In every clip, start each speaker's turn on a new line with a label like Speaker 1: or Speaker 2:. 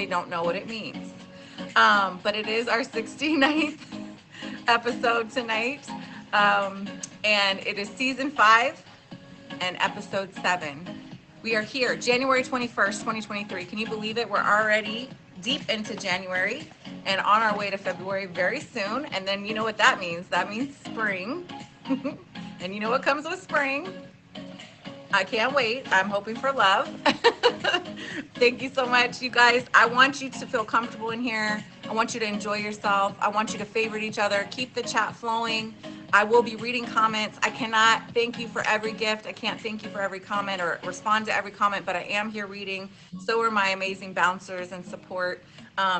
Speaker 1: don't know what it means. But it is our 69th episode tonight. Um, and it is season 5 and episode 7. We are here, January 21st, 2023. Can you believe it? We're already deep into January and on our way to February very soon. And then you know what that means? That means spring. And you know what comes with spring? I can't wait. I'm hoping for love. Thank you so much, you guys. I want you to feel comfortable in here. I want you to enjoy yourself. I want you to favorite each other. Keep the chat flowing. I will be reading comments. I cannot thank you for every gift. I can't thank you for every comment or respond to every comment, but I am here reading. So are my amazing bouncers and support.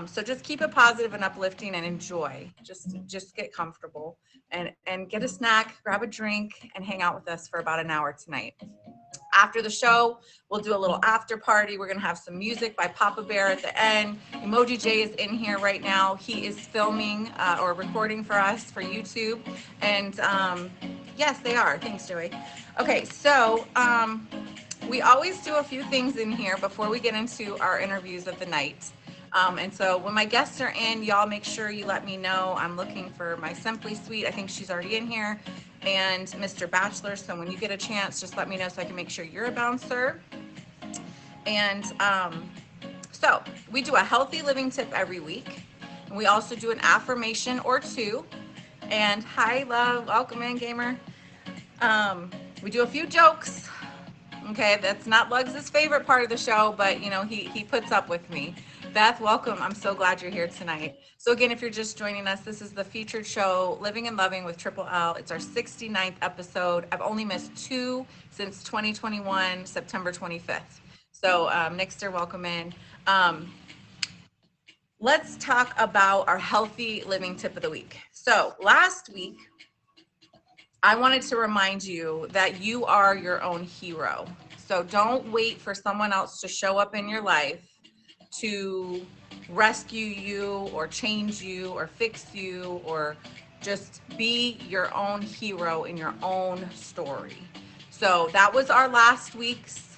Speaker 1: So just keep it positive and uplifting and enjoy. Just get comfortable and get a snack, grab a drink, and hang out with us for about an hour tonight. After the show, we'll do a little after party. We're gonna have some music by Papa Bear at the end. Emoji J is in here right now. He is filming or recording for us for YouTube. And yes, they are. Thanks, Joey. Okay, so we always do a few things in here before we get into our interviews of the night. And so when my guests are in, y'all make sure you let me know. I'm looking for my Simply Sweet. I think she's already in here. And Mr. Bachelor. So when you get a chance, just let me know so I can make sure you're a bouncer. And so we do a healthy living tip every week. And we also do an affirmation or two. And hi, love. Welcome in, gamer. We do a few jokes. Okay, that's not Lugs' favorite part of the show, but you know, he puts up with me. Beth, welcome. I'm so glad you're here tonight. So again, if you're just joining us, this is the featured show, Living and Loving with Triple L. It's our 69th episode. I've only missed 2 since 2021, September 25th. So Nixter, welcome in. Let's talk about our healthy living tip of the week. So last week, I wanted to remind you that you are your own hero. So don't wait for someone else to show up in your life to rescue you or change you or fix you, or just be your own hero in your own story. So that was our last week's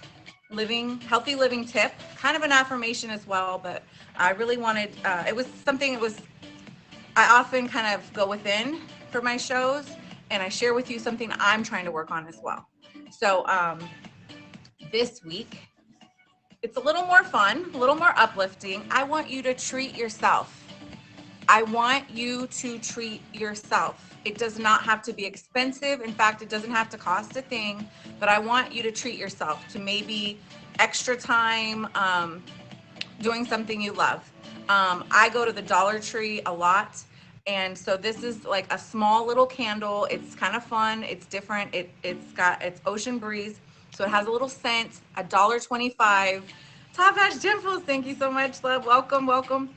Speaker 1: healthy living tip, kind of an affirmation as well, but I really wanted, it was something, I often kind of go within for my shows and I share with you something I'm trying to work on as well. So this week, it's a little more fun, a little more uplifting. I want you to treat yourself. I want you to treat yourself. It does not have to be expensive. In fact, it doesn't have to cost a thing, but I want you to treat yourself to maybe extra time doing something you love. I go to the Dollar Tree a lot. And so this is like a small little candle. It's kind of fun. It's different. It's Ocean Breeze. So it has a little scent, $1.25. Top Ash Dimples, thank you so much, love. Welcome, welcome.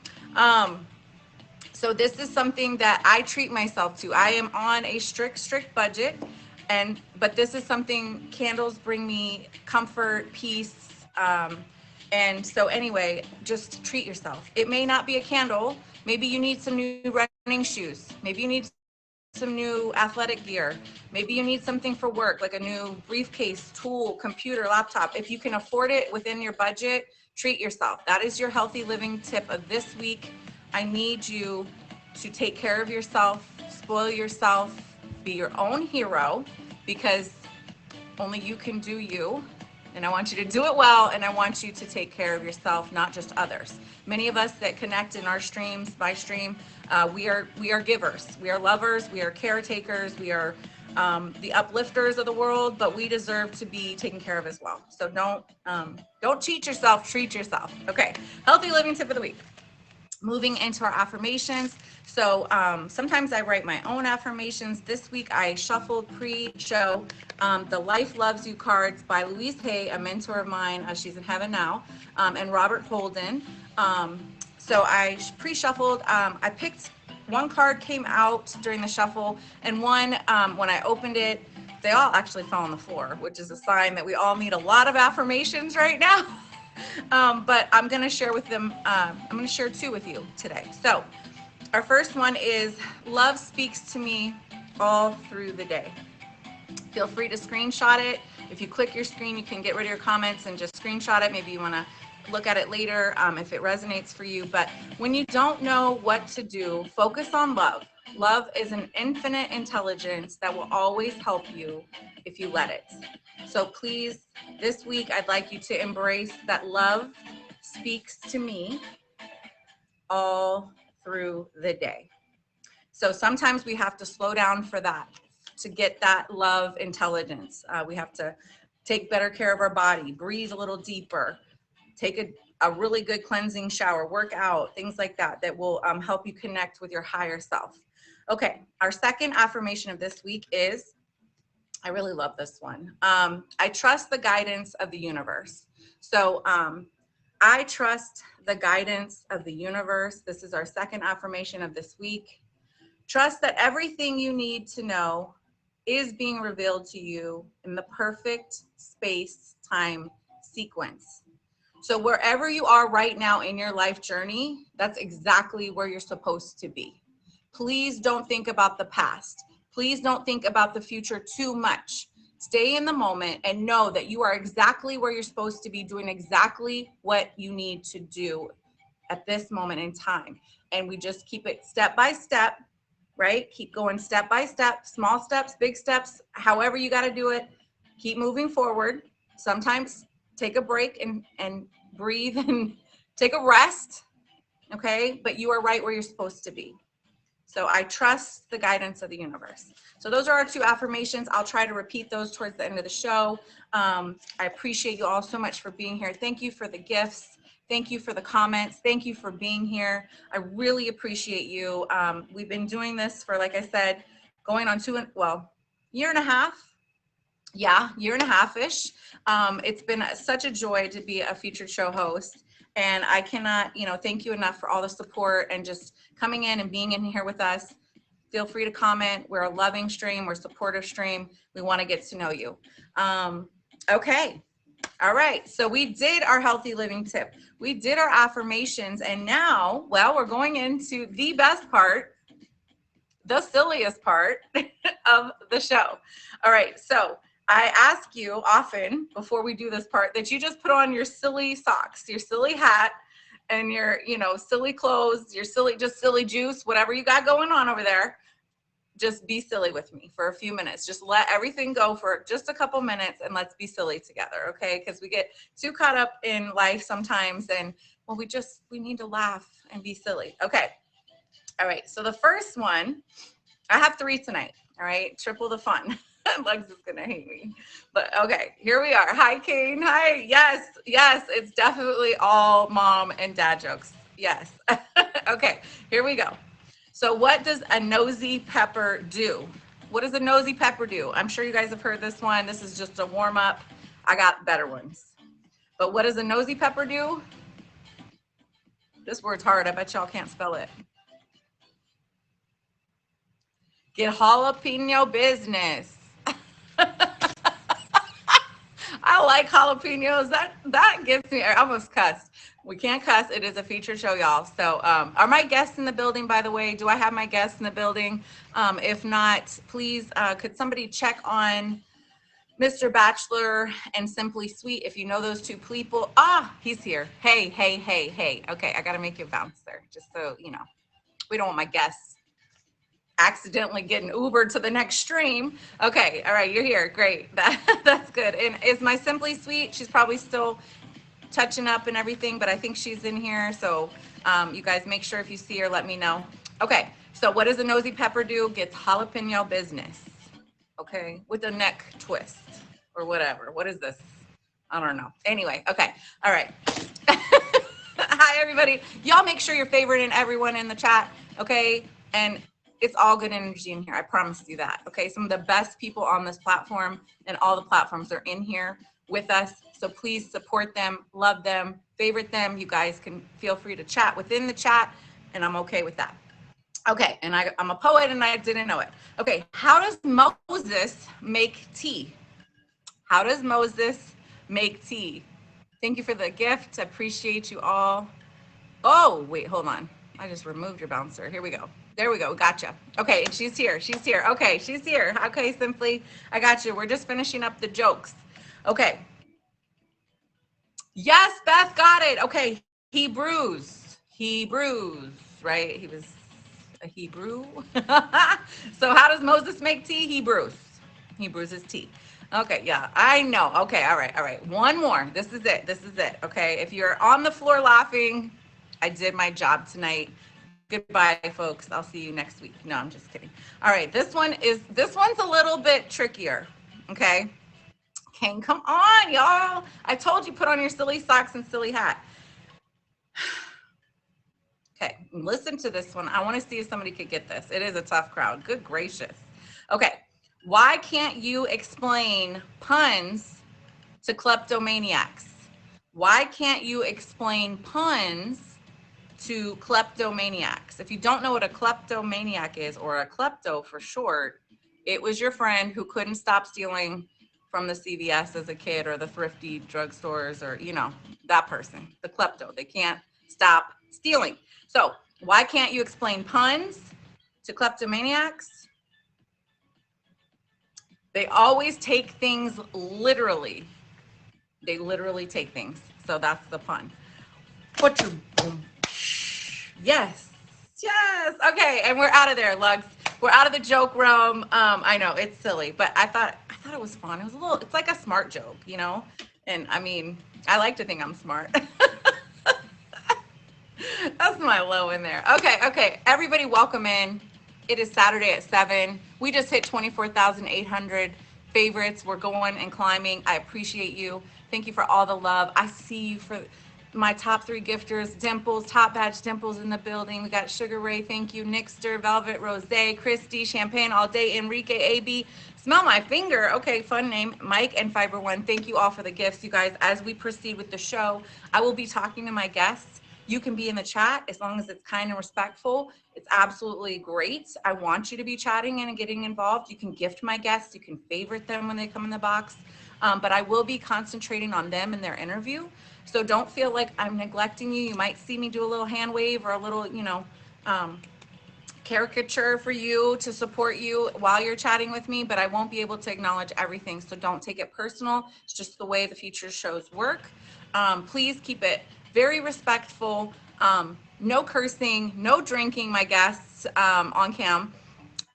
Speaker 1: So this is something that I treat myself to. I am on a strict budget, but this is something, candles bring me comfort, peace. And so anyway, just treat yourself. It may not be a candle. Maybe you need some new running shoes. Maybe you need some new athletic gear. Maybe you need something for work, like a new briefcase, tool, computer, laptop. If you can afford it within your budget, treat yourself. That is your healthy living tip of this week. I need you to take care of yourself, spoil yourself, be your own hero, because only you can do you. And I want you to do it well, and I want you to take care of yourself, not just others. Many of us that connect in our streams, my stream, we are givers, we are lovers, we are caretakers, we are the uplifters of the world, but we deserve to be taken care of as well. So don't cheat yourself, treat yourself. Okay, healthy living tip of the week. Moving into our affirmations. So sometimes I write my own affirmations. This week I shuffled pre-show the Life Loves You cards by Louise Hay, a mentor of mine. She's in heaven now, and Robert Holden. So I pre-shuffled. I picked one card, came out during the shuffle, and one, when I opened it, they all actually fell on the floor, which is a sign that we all need a lot of affirmations right now. But I'm going to share with them. I'm going to share 2 with you today. So our first one is, love speaks to me all through the day. Feel free to screenshot it. If you click your screen, you can get rid of your comments and just screenshot it. Maybe you want to look at it later if it resonates for you. But when you don't know what to do, focus on love. Love is an infinite intelligence that will always help you if you let it. So please, this week, I'd like you to embrace that love speaks to me all through the day. So sometimes we have to slow down for that, to get that love intelligence. We have to take better care of our body, breathe a little deeper, take a really good cleansing shower, work out, things like that, that will help you connect with your higher self. Okay, our second affirmation of this week is, I really love this one. I trust the guidance of the universe. So I trust the guidance of the universe. This is our second affirmation of this week. Trust that everything you need to know is being revealed to you in the perfect space-time sequence. So wherever you are right now in your life journey, that's exactly where you're supposed to be. Please don't think about the past. Please don't think about the future too much. Stay in the moment and know that you are exactly where you're supposed to be, doing exactly what you need to do at this moment in time. And we just keep it step by step, right? Keep going step by step, small steps, big steps, however you got to do it. Keep moving forward. Sometimes take a break and breathe and take a rest, okay? But you are right where you're supposed to be. So I trust the guidance of the universe. So those are our two affirmations. I'll try to repeat those towards the end of the show. I appreciate you all so much for being here. Thank you for the gifts. Thank you for the comments. Thank you for being here. I really appreciate you. We've been doing this for, like I said, going on year and a half. Yeah, year and a half-ish. It's been such a joy to be a featured show host. And I cannot, thank you enough for all the support and just coming in and being in here with us. Feel free to comment. We're a loving stream. We're a supportive stream. We want to get to know you. Okay. All right. So we did our healthy living tip. We did our affirmations. And now, we're going into the best part, the silliest part of the show. All right. So I ask you often before we do this part that you just put on your silly socks, your silly hat, and your, silly clothes, your silly juice, whatever you got going on over there. Just be silly with me for a few minutes. Just let everything go for just a couple minutes and let's be silly together, okay? Because we get too caught up in life sometimes and, we need to laugh and be silly. Okay. All right. So the first one, I have 3 tonight. All right. Triple the fun. Legs is gonna hate me, but okay, here we are. Hi, Kane. Hi. Yes, it's definitely all mom and dad jokes. Yes. Okay, here we go. So what does a nosy pepper do? What does a nosy pepper do? I'm sure you guys have heard this one. This is just a warm up. I got better ones. But what does a nosy pepper do? This word's hard. I bet y'all can't spell it. Get jalapeno business. I like jalapenos. That gets me. I almost cussed. We can't cuss. It is a featured show, y'all. So are my guests in the building, by the way? Do I have my guests in the building? If not, please, could somebody check on Mr. Bachelor and Simply Sweet? If you know those two people. He's here. Hey. Okay, I got to make you a bouncer just so you know. We don't want my guests accidentally getting Ubered to the next stream. Okay, all right, you're here. Great. That's good. And is my Simply Sweet? She's probably still touching up and everything, but I think she's in here. So you guys make sure if you see her, let me know. Okay, so what does a nosy pepper do? Gets jalapeno business. Okay, with a neck twist or whatever. What is this? I don't know. Anyway, okay, all right. Hi, everybody. Y'all make sure you're favoriting everyone in the chat, okay? And it's all good energy in here. I promise you that. Okay. Some of the best people on this platform and all the platforms are in here with us. So please support them, love them, favorite them. You guys can feel free to chat within the chat and I'm okay with that. Okay. And I'm a poet and I didn't know it. Okay. How does Moses make tea? How does Moses make tea? Thank you for the gift. I appreciate you all. Oh, wait, hold on. I just removed your bouncer. Here we go. There we go. Gotcha. Okay, she's here. Okay, she's here. Okay, Simply, I got you. We're just finishing up the jokes. Okay. Yes, Beth got it. Okay, Hebrews, right? He was a Hebrew. So how does Moses make tea? He brews his tea. Okay, yeah, I know. Okay, all right, all right. One more. This is it. This is it. Okay, if you're on the floor laughing, I did my job tonight. Goodbye, folks. I'll see you next week. No, I'm just kidding. All right, this one's a little bit trickier. Okay. King, come on, y'all. I told you put on your silly socks and silly hat. Okay, listen to this one. I want to see if somebody could get this. It is a tough crowd. Good gracious. Okay, why can't you explain puns to kleptomaniacs? Why can't you explain puns to kleptomaniacs? If you don't know what a kleptomaniac is, or a klepto for short, it was your friend who couldn't stop stealing from the CVS as a kid, or the thrifty drugstores, or that person, the klepto. They can't stop stealing. So why can't you explain puns to kleptomaniacs? They always take things literally. They literally take things. So that's the pun. Yes. Yes. Okay. And we're out of there, Lugs. We're out of the joke room. I know it's silly, but I thought it was fun. It was it's like a smart joke, And I mean, I like to think I'm smart. That's my low in there. Okay. Okay. Everybody welcome in. It is Saturday at 7. We just hit 24,800 favorites. We're going and climbing. I appreciate you. Thank you for all the love. I see you for my top 3 gifters. Dimples, Top Badge Dimples in the building. We got Sugar Ray, thank you. Nixter, Velvet, Rose, Christy, Champagne All Day, Enrique, AB. Smell my finger. Okay, fun name. Mike and Fiber One. Thank you all for the gifts, you guys. As we proceed with the show, I will be talking to my guests. You can be in the chat as long as it's kind and respectful. It's absolutely great. I want you to be chatting and getting involved. You can gift my guests. You can favorite them when they come in the box. But I will be concentrating on them in their interview. So don't feel like I'm neglecting you. You might see me do a little hand wave or a little, caricature for you to support you while you're chatting with me, but I won't be able to acknowledge everything. So don't take it personal. It's just the way the future shows work. Please keep it very respectful. No cursing, no drinking, my guests, on cam.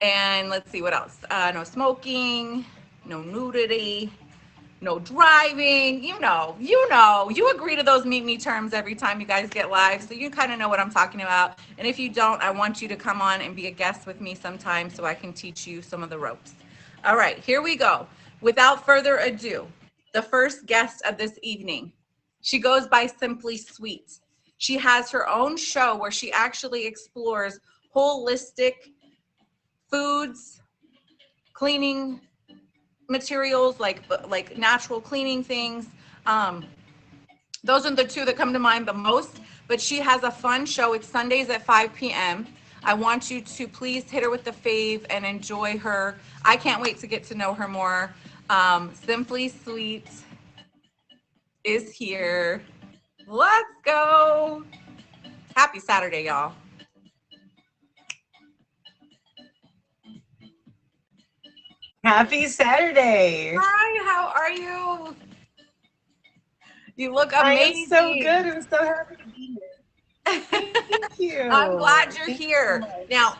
Speaker 1: And let's see what else. No smoking, no nudity, no driving. You agree to those meet me terms every time you guys get live, so you kind of know what I'm talking about. And if you don't, I want you to come on and be a guest with me sometime so I can teach you some of the ropes. All right, here we go. Without further ado, the first guest of this evening, she goes by Simply Sweet. She has her own show where she actually explores holistic foods, cleaning materials, like natural cleaning things. Those are the 2 that come to mind the most, but she has a fun show. It's Sundays at 5 p.m. I want you to please hit her with the fave and enjoy her. I can't wait to get to know her more. Simply Sweet is here. Let's go. Happy Saturday, y'all.
Speaker 2: Happy Saturday.
Speaker 1: Hi, how are you? You look amazing.
Speaker 2: I am so good. I'm so happy to be here. Thank you.
Speaker 1: I'm glad you're
Speaker 2: Thank you
Speaker 1: here.
Speaker 2: so much.
Speaker 1: Now,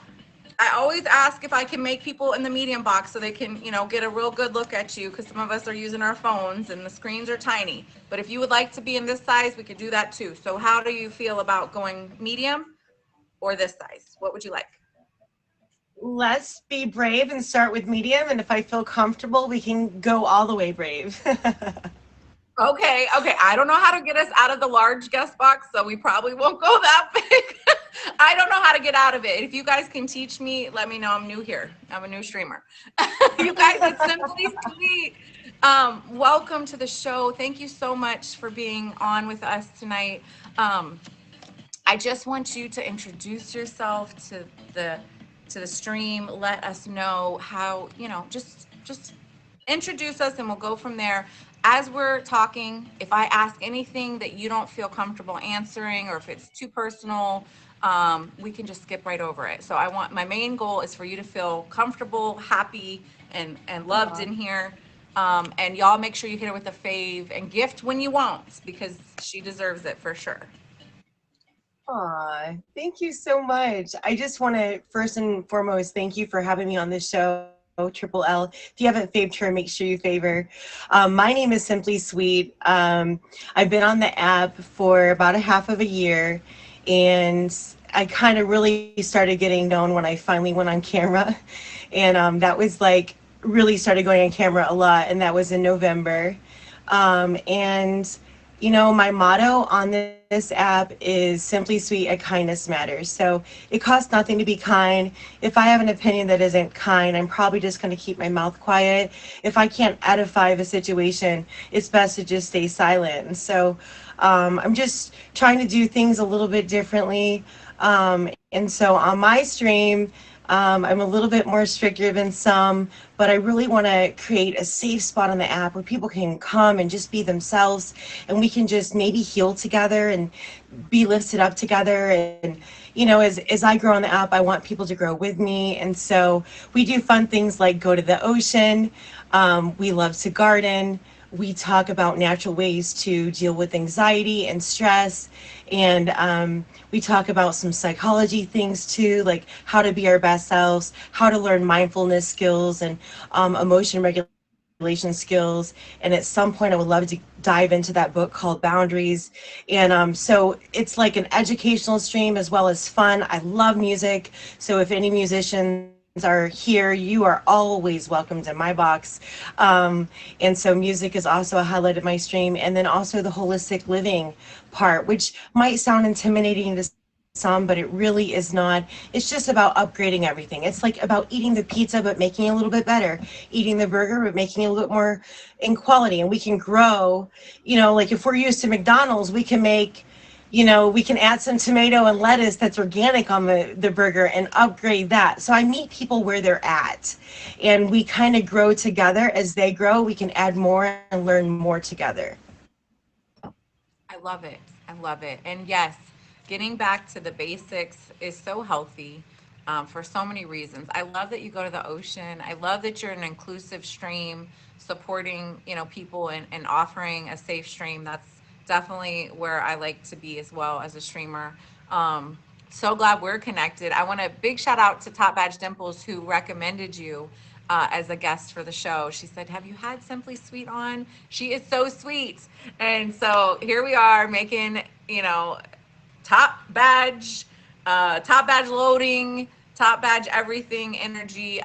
Speaker 1: I always ask if I can make people in the medium box so they can, get a real good look at you, because some of us are using our phones and the screens are tiny. But if you would like to be in this size, we could do that too. So how do you feel about going medium or this size? What would you like?
Speaker 2: Let's be brave and start with medium. And if I feel comfortable, we can go all the way brave.
Speaker 1: Okay. I don't know how to get us out of the large guest box, so we probably won't go that big. I don't know how to get out of it. If you guys can teach me, let me know. I'm new here. I'm a new streamer. You guys, it's Simply Sweet. Welcome to the show. Thank you so much for being on with us tonight. I just want you to introduce yourself to the stream. Let us know how, just introduce us and we'll go from there. As we're talking, if I ask anything that you don't feel comfortable answering, or if it's too personal, we can just skip right over it. So my main goal is for you to feel comfortable, happy, and loved in here. And y'all make sure you hit her with a fave and gift when you want, because she deserves it for sure.
Speaker 2: Aw, thank you so much. I just want to first and foremost thank you for having me on this show, Triple L. If you haven't faved her, make sure you favor. My name is Simply Sweet. I've been on the app for about a half of a year, and I kind of really started getting known when I finally went on camera. And that was like really started going on camera a lot, and that was in November. And my motto on this app is simply sweet and kindness matters. So it costs nothing to be kind. If I have an opinion that isn't kind, I'm probably just going to keep my mouth quiet. If I can't edify the situation, it's best to just stay silent. And so I'm just trying to do things a little bit differently. And so on my stream, I'm a little bit more stricter than some, but I really want to create a safe spot on the app where people can come and just be themselves, and we can just maybe heal together and be lifted up together. And as I grow on the app, I want people to grow with me. And so we do fun things like go to the ocean. We love to garden. We talk about natural ways to deal with anxiety and stress. And we talk about some psychology things too, like how to be our best selves, how to learn mindfulness skills and emotion regulation skills. And at some point, I would love to dive into that book called Boundaries. And so it's like an educational stream as well as fun. I love music. So if any musicians are here, you are always welcomed in my box. And so music is also a highlight of my stream. And then also the holistic living part, which might sound intimidating to some, but it really is not. It's just about upgrading everything. It's like about eating the pizza, but making it a little bit better, eating the burger, but making it a little bit more in quality. And we can grow, like if we're used to McDonald's, we can make we can add some tomato and lettuce that's organic on the burger and upgrade that. So I meet people where they're at, and we kind of grow together. As they grow, we can add more and learn more together.
Speaker 1: I love it. I love it. And yes, getting back to the basics is so healthy, for so many reasons. I love that you go to the ocean. I love that you're an inclusive stream, supporting, people and offering a safe stream. That's definitely where I like to be as well as a streamer. So glad we're connected. I want a big shout out to Top Badge Dimples, who recommended you as a guest for the show. She said, "Have you had Simply Sweet on? She is so sweet." And so here we are making, top badge, top badge loading, top badge everything energy,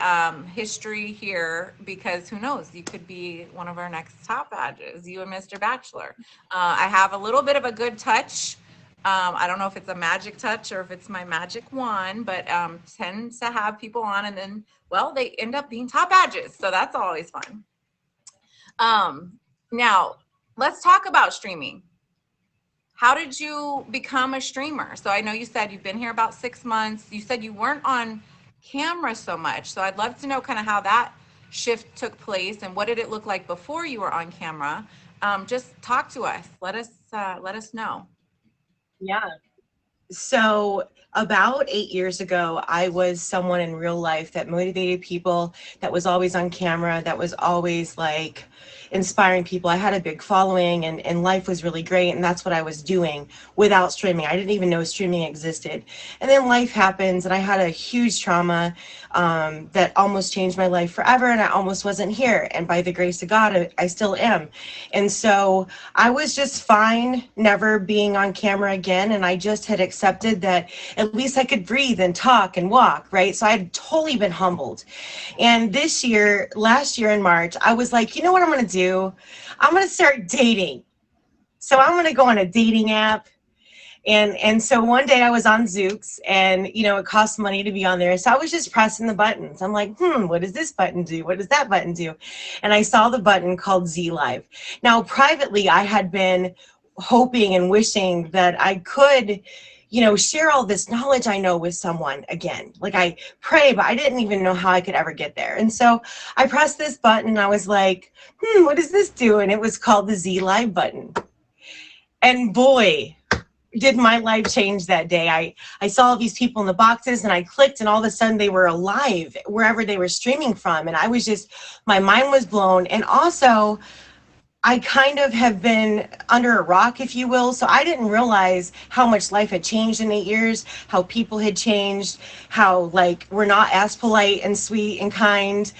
Speaker 1: history here, because who knows, you could be one of our next top badges, you and Mr. Bachelor. I have a little bit of a good touch. I don't know if it's a magic touch or if it's my magic wand, but tend to have people on and then, well, they end up being top badges. So that's always fun. Now, let's talk about streaming. How did you become a streamer? So I know you said you've been here about 6 months. You said you weren't on camera so much. So I'd love to know kind of how that shift took place and what did it look like before you were on camera? Just talk to us. Let us know.
Speaker 2: Yeah. So about 8 years ago, I was someone in real life that motivated people, that was always on camera, that was always like inspiring people. I had a big following and life was really great. And that's what I was doing without streaming. I didn't even know streaming existed. And then life happens and I had a huge trauma that almost changed my life forever. And I almost wasn't here. And by the grace of God, I still am. And so I was just fine never being on camera again. And I just had accepted that at least I could breathe and talk and walk, right? So I had totally been humbled. And last year in March, I was like, you know what I'm going to do? I'm going to start dating. So I'm going to go on a dating app. And so one day I was on Zoox and, it costs money to be on there. So I was just pressing the buttons. I'm like, what does this button do? What does that button do? And I saw the button called Z Live. Now, privately, I had been hoping and wishing that I could, share all this knowledge I know with someone again. Like I pray, but I didn't even know how I could ever get there. And so I pressed this button and I was like, what does this do? And it was called the Z Live button. And boy, did my life change that day. I saw all these people in the boxes and I clicked, and all of a sudden they were alive wherever they were streaming from. And I was just, my mind was blown. And also, I kind of have been under a rock, if you will. So I didn't realize how much life had changed in 8 years, how people had changed, how like we're not as polite and sweet and kind.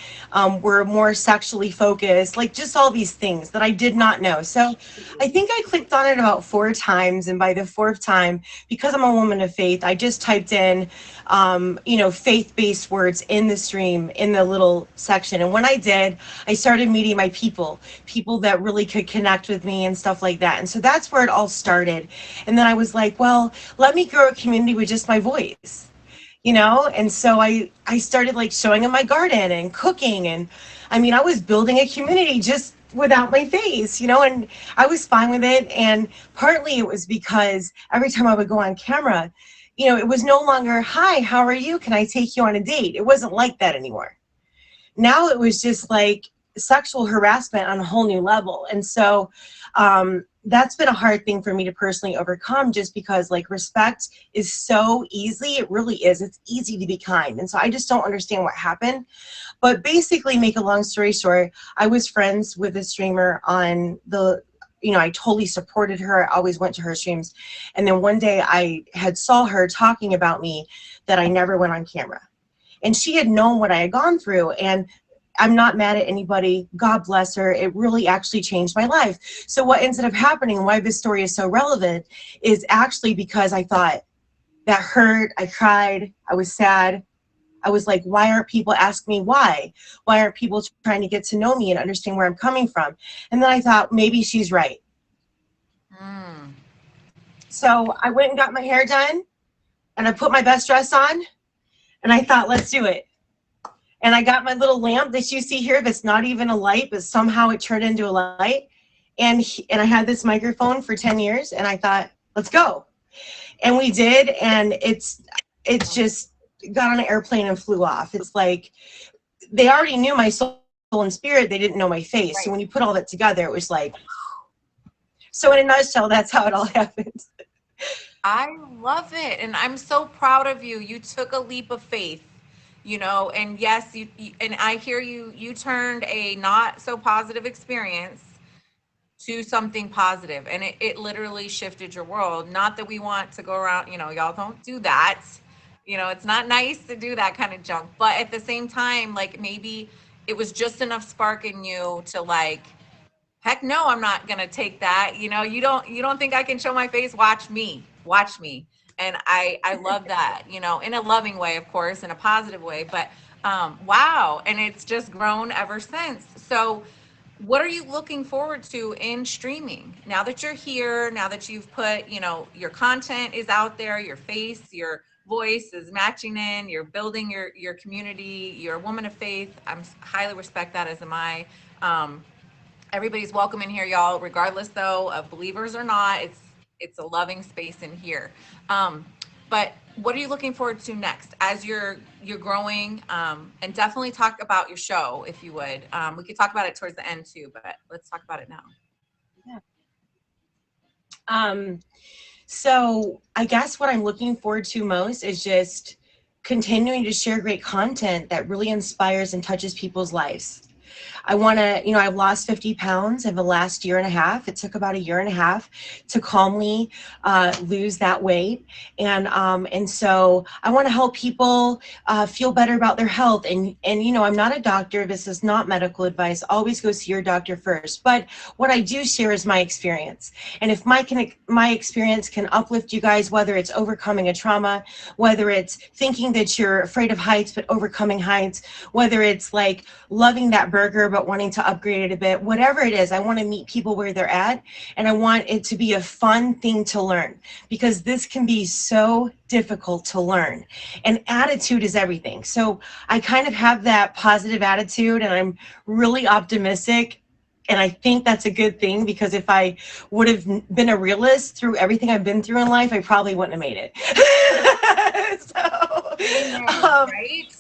Speaker 2: We're more sexually focused, like just all these things that I did not know. So I think I clicked on it about 4 times. And by the fourth time, because I'm a woman of faith, I just typed in, faith-based words in the stream, in the little section. And when I did, I started meeting my people that really could connect with me and stuff like that. And so that's where it all started. And then I was like, well, let me grow a community with just my voice, And so I started like showing in my garden and cooking. And I mean, I was building a community just without my face, and I was fine with it. And partly it was because every time I would go on camera, it was no longer, hi, how are you? Can I take you on a date? It wasn't like that anymore. Now it was just like sexual harassment on a whole new level. And so that's been a hard thing for me to personally overcome, just because like respect is so easy. It really is. It's easy to be kind. And so I just don't understand what happened. But basically, make a long story short, I was friends with a streamer on the, I totally supported her. I always went to her streams. And then one day I had saw her talking about me that I never went on camera. And she had known what I had gone through. And I'm not mad at anybody. God bless her. It really actually changed my life. So what ended up happening, why this story is so relevant, is actually because I thought that hurt. I cried. I was sad. I was like, why aren't people asking me why? Why aren't people trying to get to know me and understand where I'm coming from? And then I thought, maybe she's right. So I went and got my hair done, and I put my best dress on, and I thought, let's do it. And I got my little lamp that you see here that's not even a light, but somehow it turned into a light. And I had this microphone for 10 years, and I thought, let's go. And we did, and it's just got on an airplane and flew off. It's like they already knew my soul and spirit. They didn't know my face. Right. So when you put all that together, it was like, so in a nutshell, that's how it all happened.
Speaker 1: I love it. And I'm so proud of you. You took a leap of faith. And yes, you and I hear you turned a not so positive experience to something positive, and it literally shifted your world. Not that we want to go around, y'all don't do that. It's not nice to do that kind of junk, but at the same time, like maybe it was just enough spark in you to like, heck no, I'm not going to take that. You don't think I can show my face? Watch me. And I love that, in a loving way, of course, in a positive way, but wow. And it's just grown ever since. So what are you looking forward to in streaming? Now that you're here, now that you've put, your content is out there, your face, your voice is matching in, you're building your community, you're a woman of faith. I'm highly respect that, as am I. Everybody's welcome in here, y'all, regardless though of believers or not. It's a loving space in here. But what are you looking forward to next as you're growing? And definitely talk about your show, if you would. We could talk about it towards the end too, but let's talk about it now.
Speaker 2: Yeah. So I guess what I'm looking forward to most is just continuing to share great content that really inspires and touches people's lives. I want to, I've lost 50 pounds in the last year and a half. It took about a year and a half to calmly lose that weight. And so I want to help people feel better about their health. And I'm not a doctor. This is not medical advice. Always go see your doctor first. But what I do share is my experience. And if my experience can uplift you guys, whether it's overcoming a trauma, whether it's thinking that you're afraid of heights, but overcoming heights, whether it's like loving that burger, but wanting to upgrade it a bit, whatever it is, I want to meet people where they're at. And I want it to be a fun thing to learn, because this can be so difficult to learn, and attitude is everything. So I kind of have that positive attitude, and I'm really optimistic. And I think that's a good thing, because if I would have been a realist through everything I've been through in life, I probably wouldn't have made it.
Speaker 1: Right?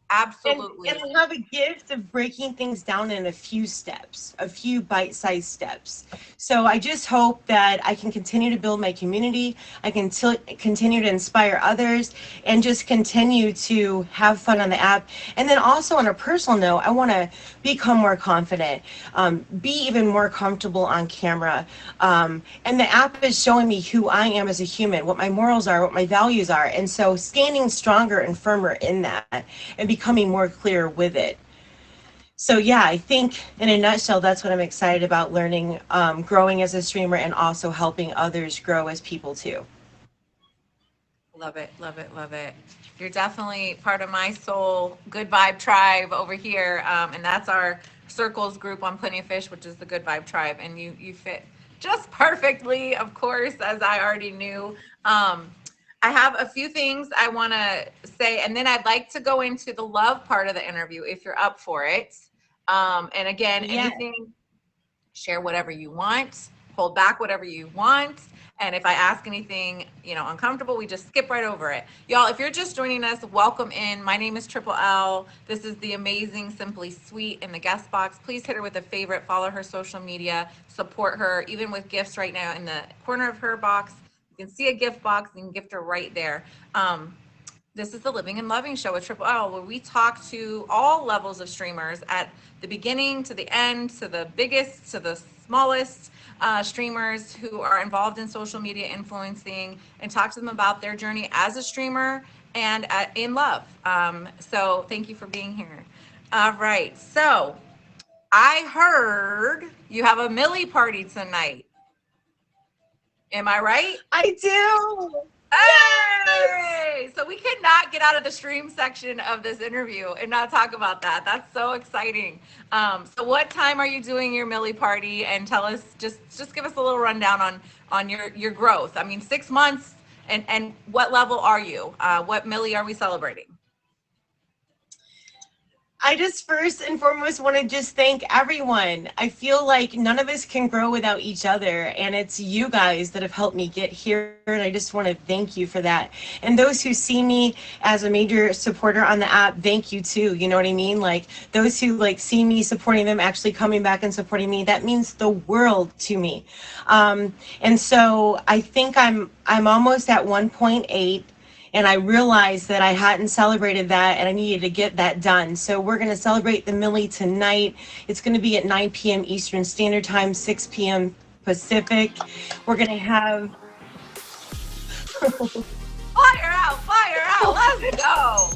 Speaker 1: Absolutely.
Speaker 2: And I have a gift of breaking things down in a few steps, a few bite-sized steps. So I just hope that I can continue to build my community. I can continue to inspire others and just continue to have fun on the app. And then also on a personal note, I want to become more confident, be even more comfortable on camera. And the app is showing me who I am as a human, what my morals are, what my values are. And so standing stronger and firmer in that and becoming more clear with it. So yeah, I think in a nutshell, that's what I'm excited about learning, growing as a streamer and also helping others grow as people too.
Speaker 1: Love it, love it, love it. You're definitely part of my soul good vibe tribe over here, and that's our circles group on Plenty of Fish, which is the good vibe tribe. And you fit just perfectly, of course, as I already knew. I have a few things I want to say, and then I'd like to go into the love part of the interview if you're up for it. And again,
Speaker 2: Yes.
Speaker 1: anything, share whatever you want, hold back whatever you want. And if I ask anything, uncomfortable, we just skip right over it. Y'all, if you're just joining us, welcome in. My name is Triple L. This is the amazing Simply Sweet in the guest box. Please hit her with a favorite, follow her social media, support her, even with gifts right now in the corner of her box. You can see a gift box, you can gift her right there. This is the Living and Loving Show with Triple L, where we talk to all levels of streamers at the beginning to the end, to the biggest, to the smallest streamers who are involved in social media influencing, and talk to them about their journey as a streamer and in love. So thank you for being here. All right. So I heard you have a Millie party tonight. Am I right?
Speaker 2: I do.
Speaker 1: Hey! So we cannot get out of the stream section of this interview and not talk about that. That's so exciting. So what time are you doing your Millie party? And tell us, just give us a little rundown on your growth. I mean, 6 months, and what level are you? What Millie are we celebrating?
Speaker 2: I just first and foremost want to just thank everyone. I feel like none of us can grow without each other, and it's you guys that have helped me get here, and I just want to thank you for that. And those who see me as a major supporter on the app, thank you too. You know what I mean? Like those who see me supporting them, actually coming back and supporting me, that means the world to me. And so I think I'm almost at 1.8. And I realized that I hadn't celebrated that and I needed to get that done. So we're going to celebrate the Millie tonight. It's going to be at 9 p.m. Eastern Standard Time, 6 p.m. Pacific. We're going to have...
Speaker 1: Fire out, let's go.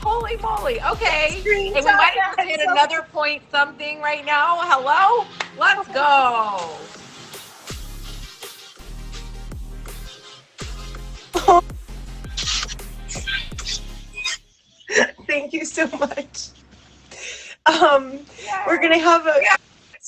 Speaker 1: Holy moly. Okay. And we might have just hit another point something right now. Hello? Let's go.
Speaker 2: Thank you so much. We're gonna have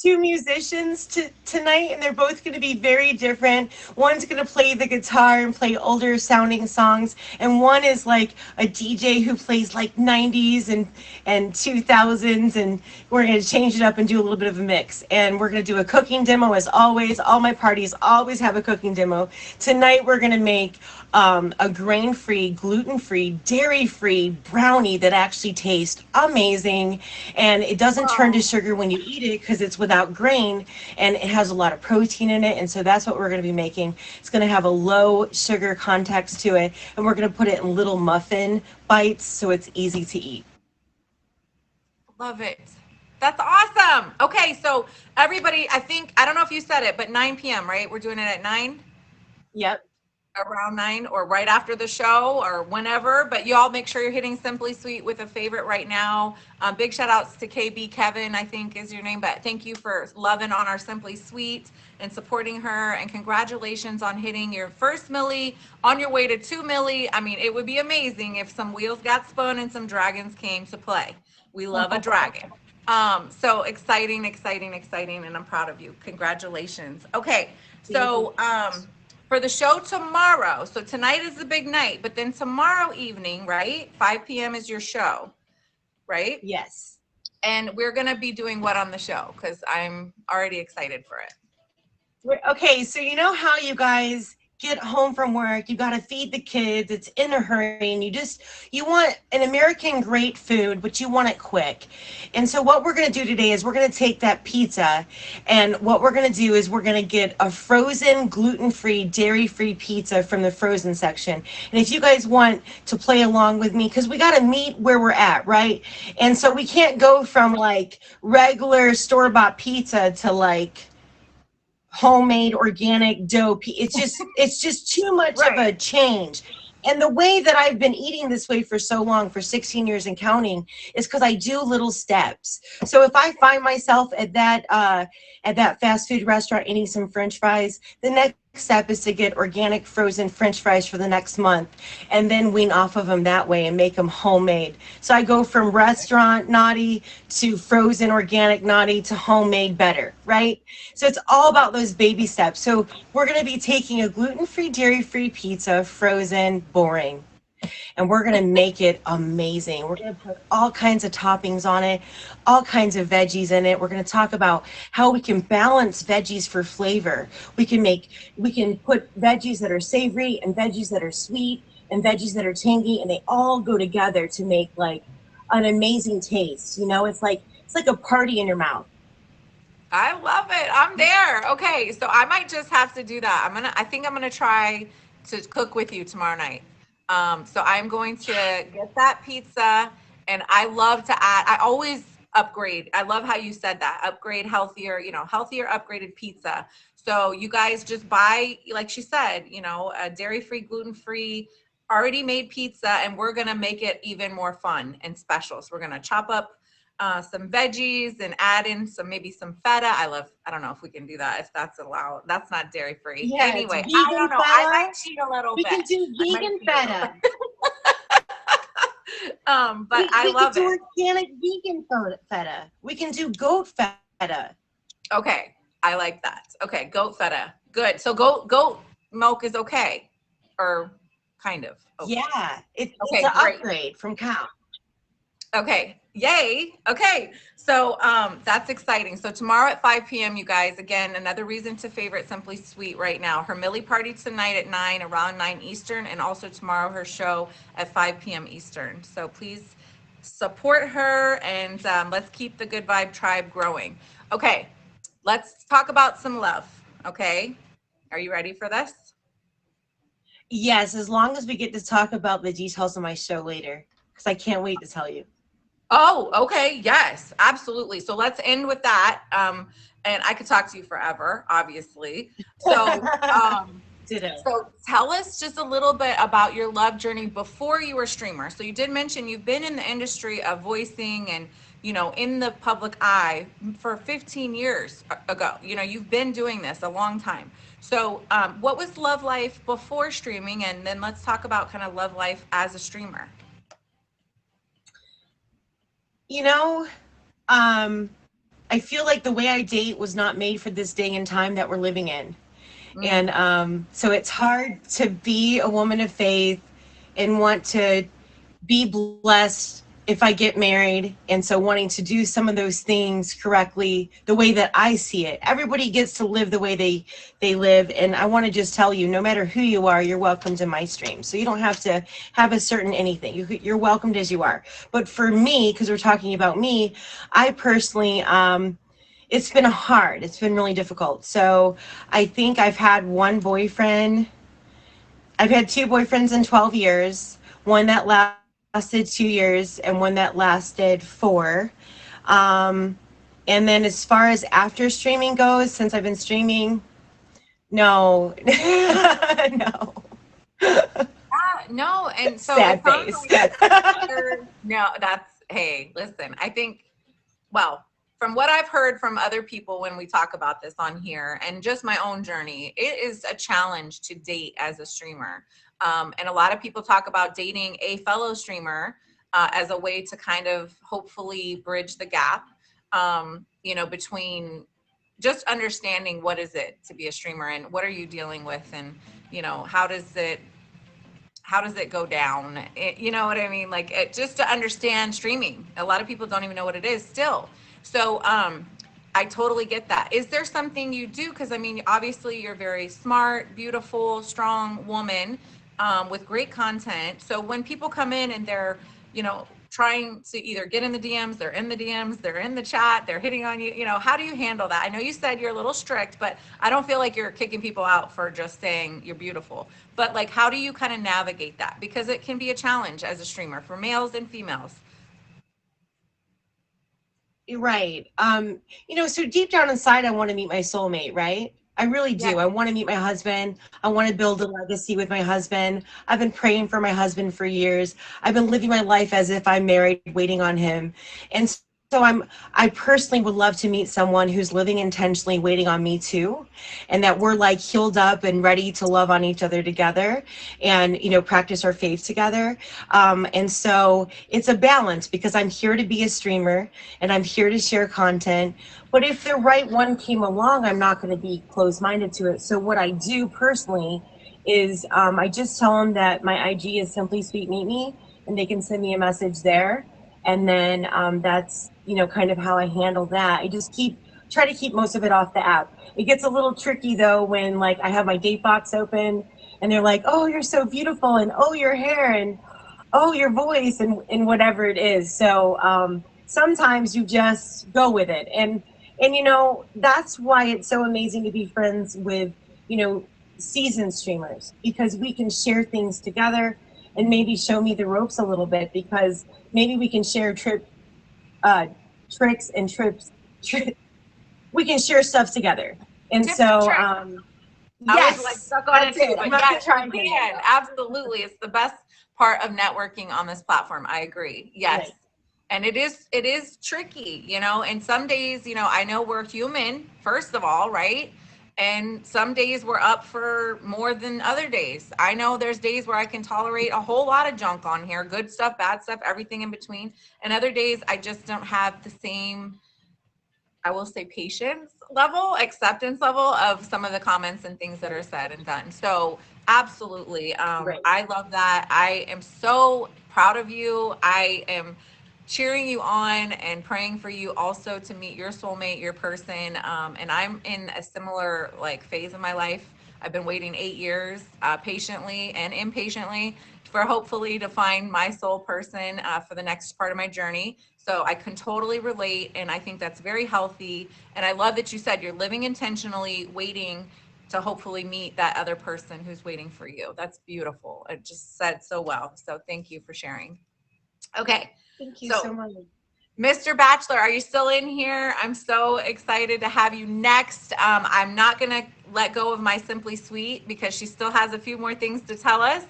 Speaker 2: two musicians tonight, and they're both gonna be very different. One's gonna play the guitar and play older sounding songs, and one is like a DJ who plays like 90s and 2000s, and we're gonna change it up and do a little bit of a mix. And we're gonna do a cooking demo as always. All my parties always have a cooking demo. Tonight we're gonna make a grain-free, gluten-free, dairy-free brownie that actually tastes amazing, and it doesn't turn to sugar when you eat it because it's without grain, and it has a lot of protein in it. And so that's what we're going to be making. It's going to have a low sugar context to it, and we're going to put it in little muffin bites so it's easy to eat.
Speaker 1: Love it. That's awesome. Okay, so everybody, I don't know if you said it, but 9 p.m., right? We're doing it at 9?
Speaker 2: Yep.
Speaker 1: Around 9 or right after the show or whenever, but y'all make sure you're hitting Simply Sweet with a favorite right now. Big shout outs to KB Kevin, I think is your name, but thank you for loving on our Simply Sweet and supporting her, and congratulations on hitting your first Millie, on your way to 2 Millie. I mean, it would be amazing if some wheels got spun and some dragons came to play. We love a dragon. So exciting, and I'm proud of you. Congratulations. Okay, so for the show tomorrow, so tonight is the big night, but then tomorrow evening, right? 5 p.m. is your show, right?
Speaker 2: Yes.
Speaker 1: And we're going to be doing what on the show? Because I'm already excited for it.
Speaker 2: Okay, so you know how you guys get home from work, you got to feed the kids, it's in a hurry, and you want an American great food, but you want it quick. And so what we're going to do today is we're going to take that pizza, and what we're going to do is we're going to get a frozen, gluten-free, dairy-free pizza from the frozen section. And if you guys want to play along with me, because we got to meet where we're at, right? And so we can't go from like regular store-bought pizza to like homemade organic dough. It's just too much of a change. And the way that I've been eating this way for so long, for 16 years and counting, is because I do little steps. So if I find myself at that fast food restaurant eating some French fries, the next step is to get organic frozen French fries for the next month, and then wean off of them that way and make them homemade. So I go from restaurant naughty to frozen organic naughty to homemade better, right? So it's all about those baby steps. So we're going to be taking a gluten-free, dairy-free pizza, frozen, boring, and we're going to make it amazing. We're going to put all kinds of toppings on it, all kinds of veggies in it. We're going to talk about how we can balance veggies for flavor. We can put veggies that are savory and veggies that are sweet and veggies that are tangy, and they all go together to make like an amazing taste. You know, it's like a party in your mouth.
Speaker 1: I love it. I'm there. Okay, so I might just have to do that. I think I'm gonna try to cook with you tomorrow night. So I'm going to get that pizza, and I love to add. I always upgrade. I love how you said that. Upgrade healthier. Healthier upgraded pizza. So you guys just buy, like she said, a dairy-free, gluten-free, already made pizza, and we're gonna make it even more fun and special. So we're gonna chop up some veggies and add in maybe some feta. I don't know if we can do that, if that's allowed. That's not dairy free.
Speaker 2: Yeah,
Speaker 1: anyway,
Speaker 2: it's
Speaker 1: I
Speaker 2: vegan
Speaker 1: don't know.
Speaker 2: feta.
Speaker 1: I might cheat a little
Speaker 2: We
Speaker 1: bit.
Speaker 2: can do vegan feta.
Speaker 1: But I love it.
Speaker 2: We can do organic vegan feta. We can do goat feta.
Speaker 1: Okay, I like that. Okay, goat feta. Good. So goat milk is okay, or kind of. Okay.
Speaker 2: Yeah, it's
Speaker 1: Okay,
Speaker 2: an
Speaker 1: great.
Speaker 2: upgrade from cow.
Speaker 1: Okay. Yay. Okay. So that's exciting. So tomorrow at 5 p.m., you guys, again, another reason to favorite Simply Sweet right now. Her Millie party tonight at 9, around 9 Eastern, and also tomorrow her show at 5 p.m. Eastern. So please support her, and let's keep the Good Vibe Tribe growing. Okay. Let's talk about some love. Okay. Are you ready for this?
Speaker 2: Yes, as long as we get to talk about the details of my show later, because I can't wait to tell you.
Speaker 1: Oh, okay. Yes, absolutely. So let's end with that. And I could talk to you forever, obviously. So, so tell us just a little bit about your love journey before you were a streamer. So you did mention you've been in the industry of voicing and, in the public eye for 15 years ago. You've been doing this a long time. So what was love life before streaming? And then let's talk about kind of love life as a streamer.
Speaker 2: I feel like the way I date was not made for this day and time that we're living in. And so it's hard to be a woman of faith and want to be blessed if I get married. And so wanting to do some of those things correctly, the way that I see it. Everybody gets to live the way they live. And I want to just tell you, no matter who you are, you're welcome to my stream. So you don't have to have a certain anything. You're welcomed as you are. But for me, because we're talking about me, I personally, it's been hard. It's been really difficult. So I think I've had one boyfriend. I've had two boyfriends in 12 years. One that lasted 2 years and one that lasted 4. And then as far as after streaming goes, since I've been streaming, no. No.
Speaker 1: No, and so
Speaker 2: sad face.
Speaker 1: No, hey, listen, I think, well, from what I've heard from other people when we talk about this on here and just my own journey, it is a challenge to date as a streamer. And a lot of people talk about dating a fellow streamer as a way to kind of hopefully bridge the gap, between just understanding what is it to be a streamer and what are you dealing with, and, how does it go down? You know what I mean? Like just to understand streaming. A lot of people don't even know what it is still. So I totally get that. Is there something you do? Because I mean, obviously, you're very smart, beautiful, strong woman with great content. So when people come in and they're, trying to either get in the DMs, they're in the DMs, they're in the chat, they're hitting on you, how do you handle that? I know you said you're a little strict, but I don't feel like you're kicking people out for just saying you're beautiful. But like, how do you kind of navigate that? Because it can be a challenge as a streamer for males and females.
Speaker 2: Right. So deep down inside, I want to meet my soulmate, right? I really
Speaker 1: Yeah.
Speaker 2: do. I want to meet my husband. I want to build a legacy with my husband. I've been praying for my husband for years. I've been living my life as if I'm married, waiting on him. And so I personally would love to meet someone who's living intentionally, waiting on me too, and that we're like healed up and ready to love on each other together and, practice our faith together. And so it's a balance because I'm here to be a streamer and I'm here to share content. But if the right one came along, I'm not going to be closed-minded to it. So what I do personally is I just tell them that my IG is Simply Sweet Meet Me, and they can send me a message there. And then that's, kind of how I handle that. I just try to keep most of it off the app. It gets a little tricky though when like I have my date box open and they're like, oh, you're so beautiful, and oh, your hair, and oh, your voice, and whatever it is. So sometimes you just go with it. And that's why it's so amazing to be friends with, seasoned streamers, because we can share things together and maybe show me the ropes a little bit, because maybe we can share tricks and we can share stuff together. And
Speaker 1: Tips
Speaker 2: so,
Speaker 1: I was like stuck on it too, but yes, you
Speaker 2: again.
Speaker 1: can. Absolutely. It's the best part of networking on this platform. I agree. Yes.
Speaker 2: Right.
Speaker 1: And it is tricky, and some days, I know we're human, first of all, right? And some days we're up for more than other days. I know there's days where I can tolerate a whole lot of junk on here, good stuff, bad stuff, everything in between. And other days I just don't have the same, I will say, patience level, acceptance level of some of the comments and things that are said and done. So absolutely.
Speaker 2: Right.
Speaker 1: I love that. I am so proud of you. I am cheering you on and praying for you also to meet your soulmate, your person. And I'm in a similar like phase of my life. I've been waiting 8 years patiently and impatiently for hopefully to find my soul person for the next part of my journey. So I can totally relate, and I think that's very healthy. And I love that you said you're living intentionally, waiting to hopefully meet that other person who's waiting for you. That's beautiful. It just said so well. So thank you for sharing. Okay.
Speaker 2: Thank you
Speaker 1: So,
Speaker 2: so much.
Speaker 1: Mr. Bachelor, are you still in here? I'm so excited to have you next. I'm not going to let go of my Simply Sweet because she still has a few more things to tell us.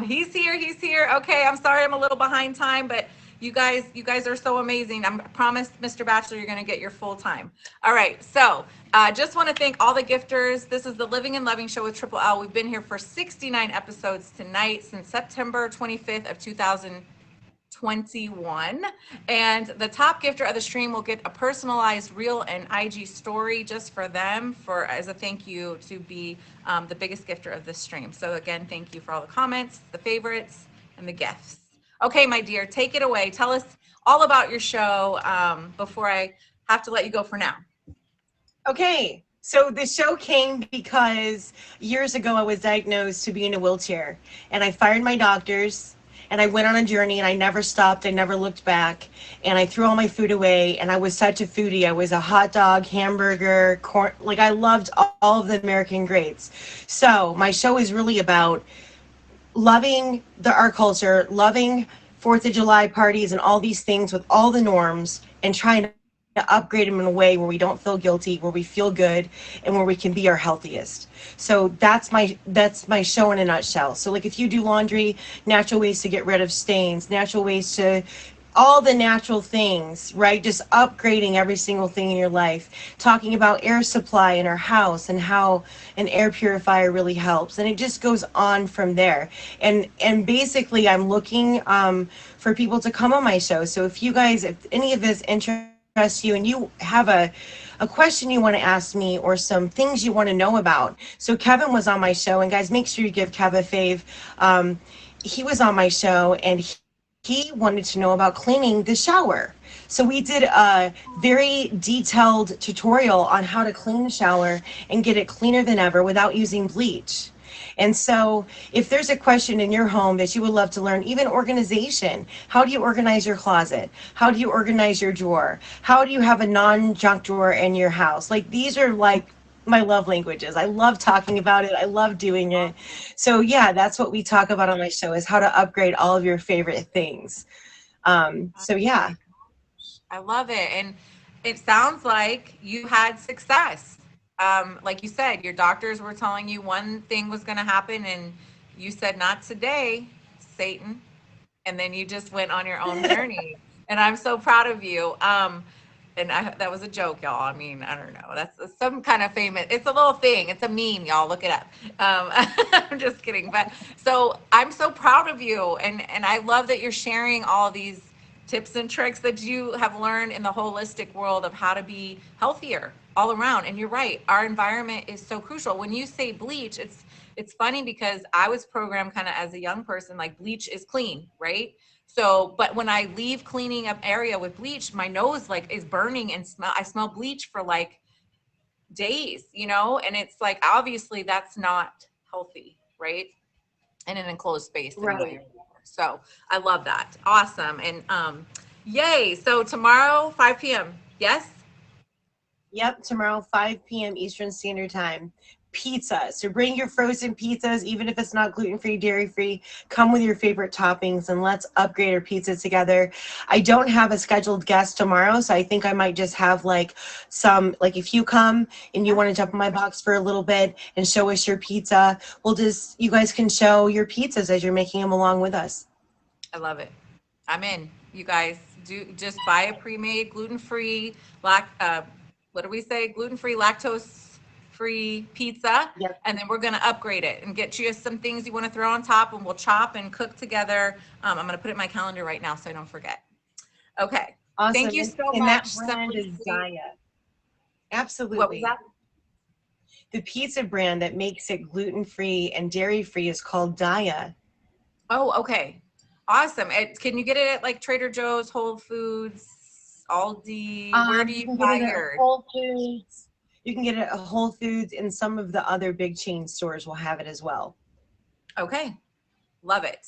Speaker 1: He's here. Okay, I'm sorry I'm a little behind time, but you guys are so amazing. I promise, Mr. Bachelor, you're going to get your full time. All right, so just want to thank all the gifters. This is the Living and Loving Show with Triple L. We've been here for 69 episodes tonight since September 25th of 2021, and the top gifter of the stream will get a personalized reel and IG story just for them, as a thank you to be the biggest gifter of this stream. So again, thank you for all the comments, the favorites, and the gifts. Okay, my dear, take it away. Tell us all about your show before I have to let you go for now.
Speaker 2: Okay, so the show came because years ago I was diagnosed to be in a wheelchair, and I fired my doctors. And I went on a journey, and I never stopped. I never looked back. And I threw all my food away. And I was such a foodie. I was a hot dog, hamburger, corn. Like, I loved all of the American greats. So my show is really about loving our culture, loving 4th of July parties and all these things with all the norms, and trying to upgrade them in a way where we don't feel guilty, where we feel good, and where we can be our healthiest. So that's my show in a nutshell. So like, if you do laundry, natural ways to get rid of stains, natural ways to all the natural things, right? Just upgrading every single thing in your life, talking about air supply in our house and how an air purifier really helps. And it just goes on from there. And basically I'm looking for people to come on my show. So if any of this interests you and you have a question you want to ask me or some things you want to know about. So Kevin was on my show, and guys, make sure you give Kev a fave. He was on my show, and he wanted to know about cleaning the shower. So we did a very detailed tutorial on how to clean the shower and get it cleaner than ever without using bleach. And so if there's a question in your home that you would love to learn, even organization, how do you organize your closet? How do you organize your drawer? How do you have a non-junk drawer in your house? Like, these are like my love languages. I love talking about it. I love doing it. So yeah, that's what we talk about on my show, is how to upgrade all of your favorite things. So yeah.
Speaker 1: I love it. And it sounds like you had success. Like you said, your doctors were telling you one thing was going to happen, and you said, not today, Satan. And then you just went on your own journey. And I'm so proud of you. That was a joke, y'all. I mean, I don't know. That's some kind of famous, it's a little thing. It's a meme, y'all. Look it up. I'm just kidding. But so I'm so proud of you. And I love that you're sharing all these tips and tricks that you have learned in the holistic world of how to be healthier all around. And you're right. Our environment is so crucial. When you say bleach, it's funny because I was programmed kind of as a young person, like bleach is clean, right? So, but when I leave cleaning up area with bleach, my nose like is burning and I smell bleach for like days, and it's like, obviously that's not healthy, right? In an enclosed space.
Speaker 2: Right.
Speaker 1: So I love that. Awesome. And yay. So tomorrow, 5 p.m. Yes?
Speaker 2: Yep, tomorrow, 5 p.m. Eastern Standard Time. Pizza. So bring your frozen pizzas, even if it's not gluten-free, dairy-free. Come with your favorite toppings, and let's upgrade our pizza together. I don't have a scheduled guest tomorrow, so I think I might just have like if you come and you want to jump in my box for a little bit and show us your pizza, you guys can show your pizzas as you're making them along with us.
Speaker 1: I love it. I'm in. You guys just buy a pre-made gluten-free, what do we say? Gluten-free, lactose-free pizza.
Speaker 2: Yep.
Speaker 1: And then we're going to upgrade it and get you some things you want to throw on top, and we'll chop and cook together. I'm going to put it in my calendar right now so I don't forget. Okay.
Speaker 2: Awesome.
Speaker 1: Thank you so
Speaker 2: and
Speaker 1: much.
Speaker 2: That brand
Speaker 1: Simply
Speaker 2: is
Speaker 1: Sweet.
Speaker 2: Daya. Absolutely.
Speaker 1: What was that?
Speaker 2: The pizza brand that makes it gluten-free and dairy-free is called Daya.
Speaker 1: Oh, okay. Awesome. Can you get it at like Trader Joe's, Whole Foods, Aldi? Where do you buy yours?
Speaker 2: Whole Foods. You can get it at Whole Foods, and some of the other big chain stores will have it as well.
Speaker 1: Okay. Love it.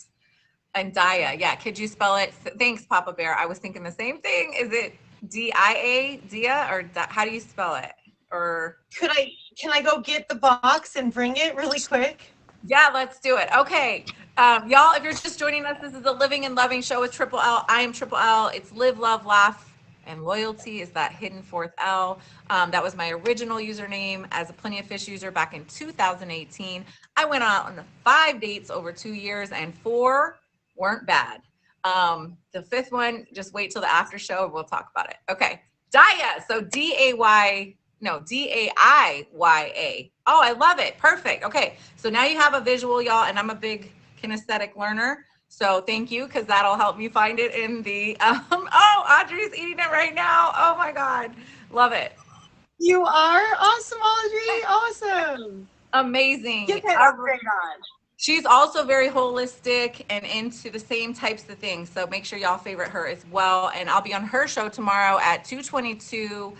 Speaker 1: And Daya. Yeah. Could you spell it? Thanks, Papa Bear. I was thinking the same thing. Is it D-I-A, Dia, or how do you spell it? Or
Speaker 2: can I go get the box and bring it really quick?
Speaker 1: Yeah, let's do it. Okay. Y'all, if you're just joining us, this is the Living and Loving Show with Triple L. I am Triple L. It's live, love, laugh, and loyalty is that hidden fourth L. That was my original username as a Plenty of Fish user back in 2018. I went on 5 dates over 2 years, and 4 weren't bad. The 5th one, just wait till the after show and we'll talk about it. Okay. Daya. So D-A-I-Y-A. Oh, I love it. Perfect. Okay. So now you have a visual, y'all, and I'm a big kinesthetic learner. So thank you, because that'll help me find it in the, oh, Audrey's eating it right now. Oh my God. Love it.
Speaker 2: You are awesome, Audrey. Awesome.
Speaker 1: Amazing.
Speaker 2: Get that upgrade on.
Speaker 1: She's also very holistic and into the same types of things. So make sure y'all favorite her as well. And I'll be on her show tomorrow at 2:22.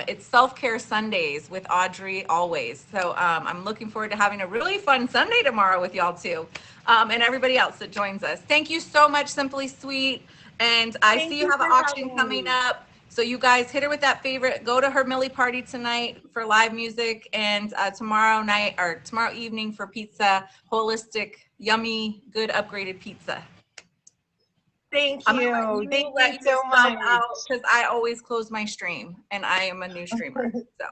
Speaker 1: It's Self-Care Sundays with Audrey always. So I'm looking forward to having a really fun Sunday tomorrow with y'all too. And everybody else that joins us. Thank you so much, Simply Sweet. And I see you have an auction coming up. So you guys hit her with that favorite. Go to her Millie party tonight for live music, and tomorrow night or tomorrow evening for pizza, holistic, yummy, good upgraded pizza.
Speaker 2: Thank you. Thank you so much.
Speaker 1: Because I always close my stream, and I am a new streamer. So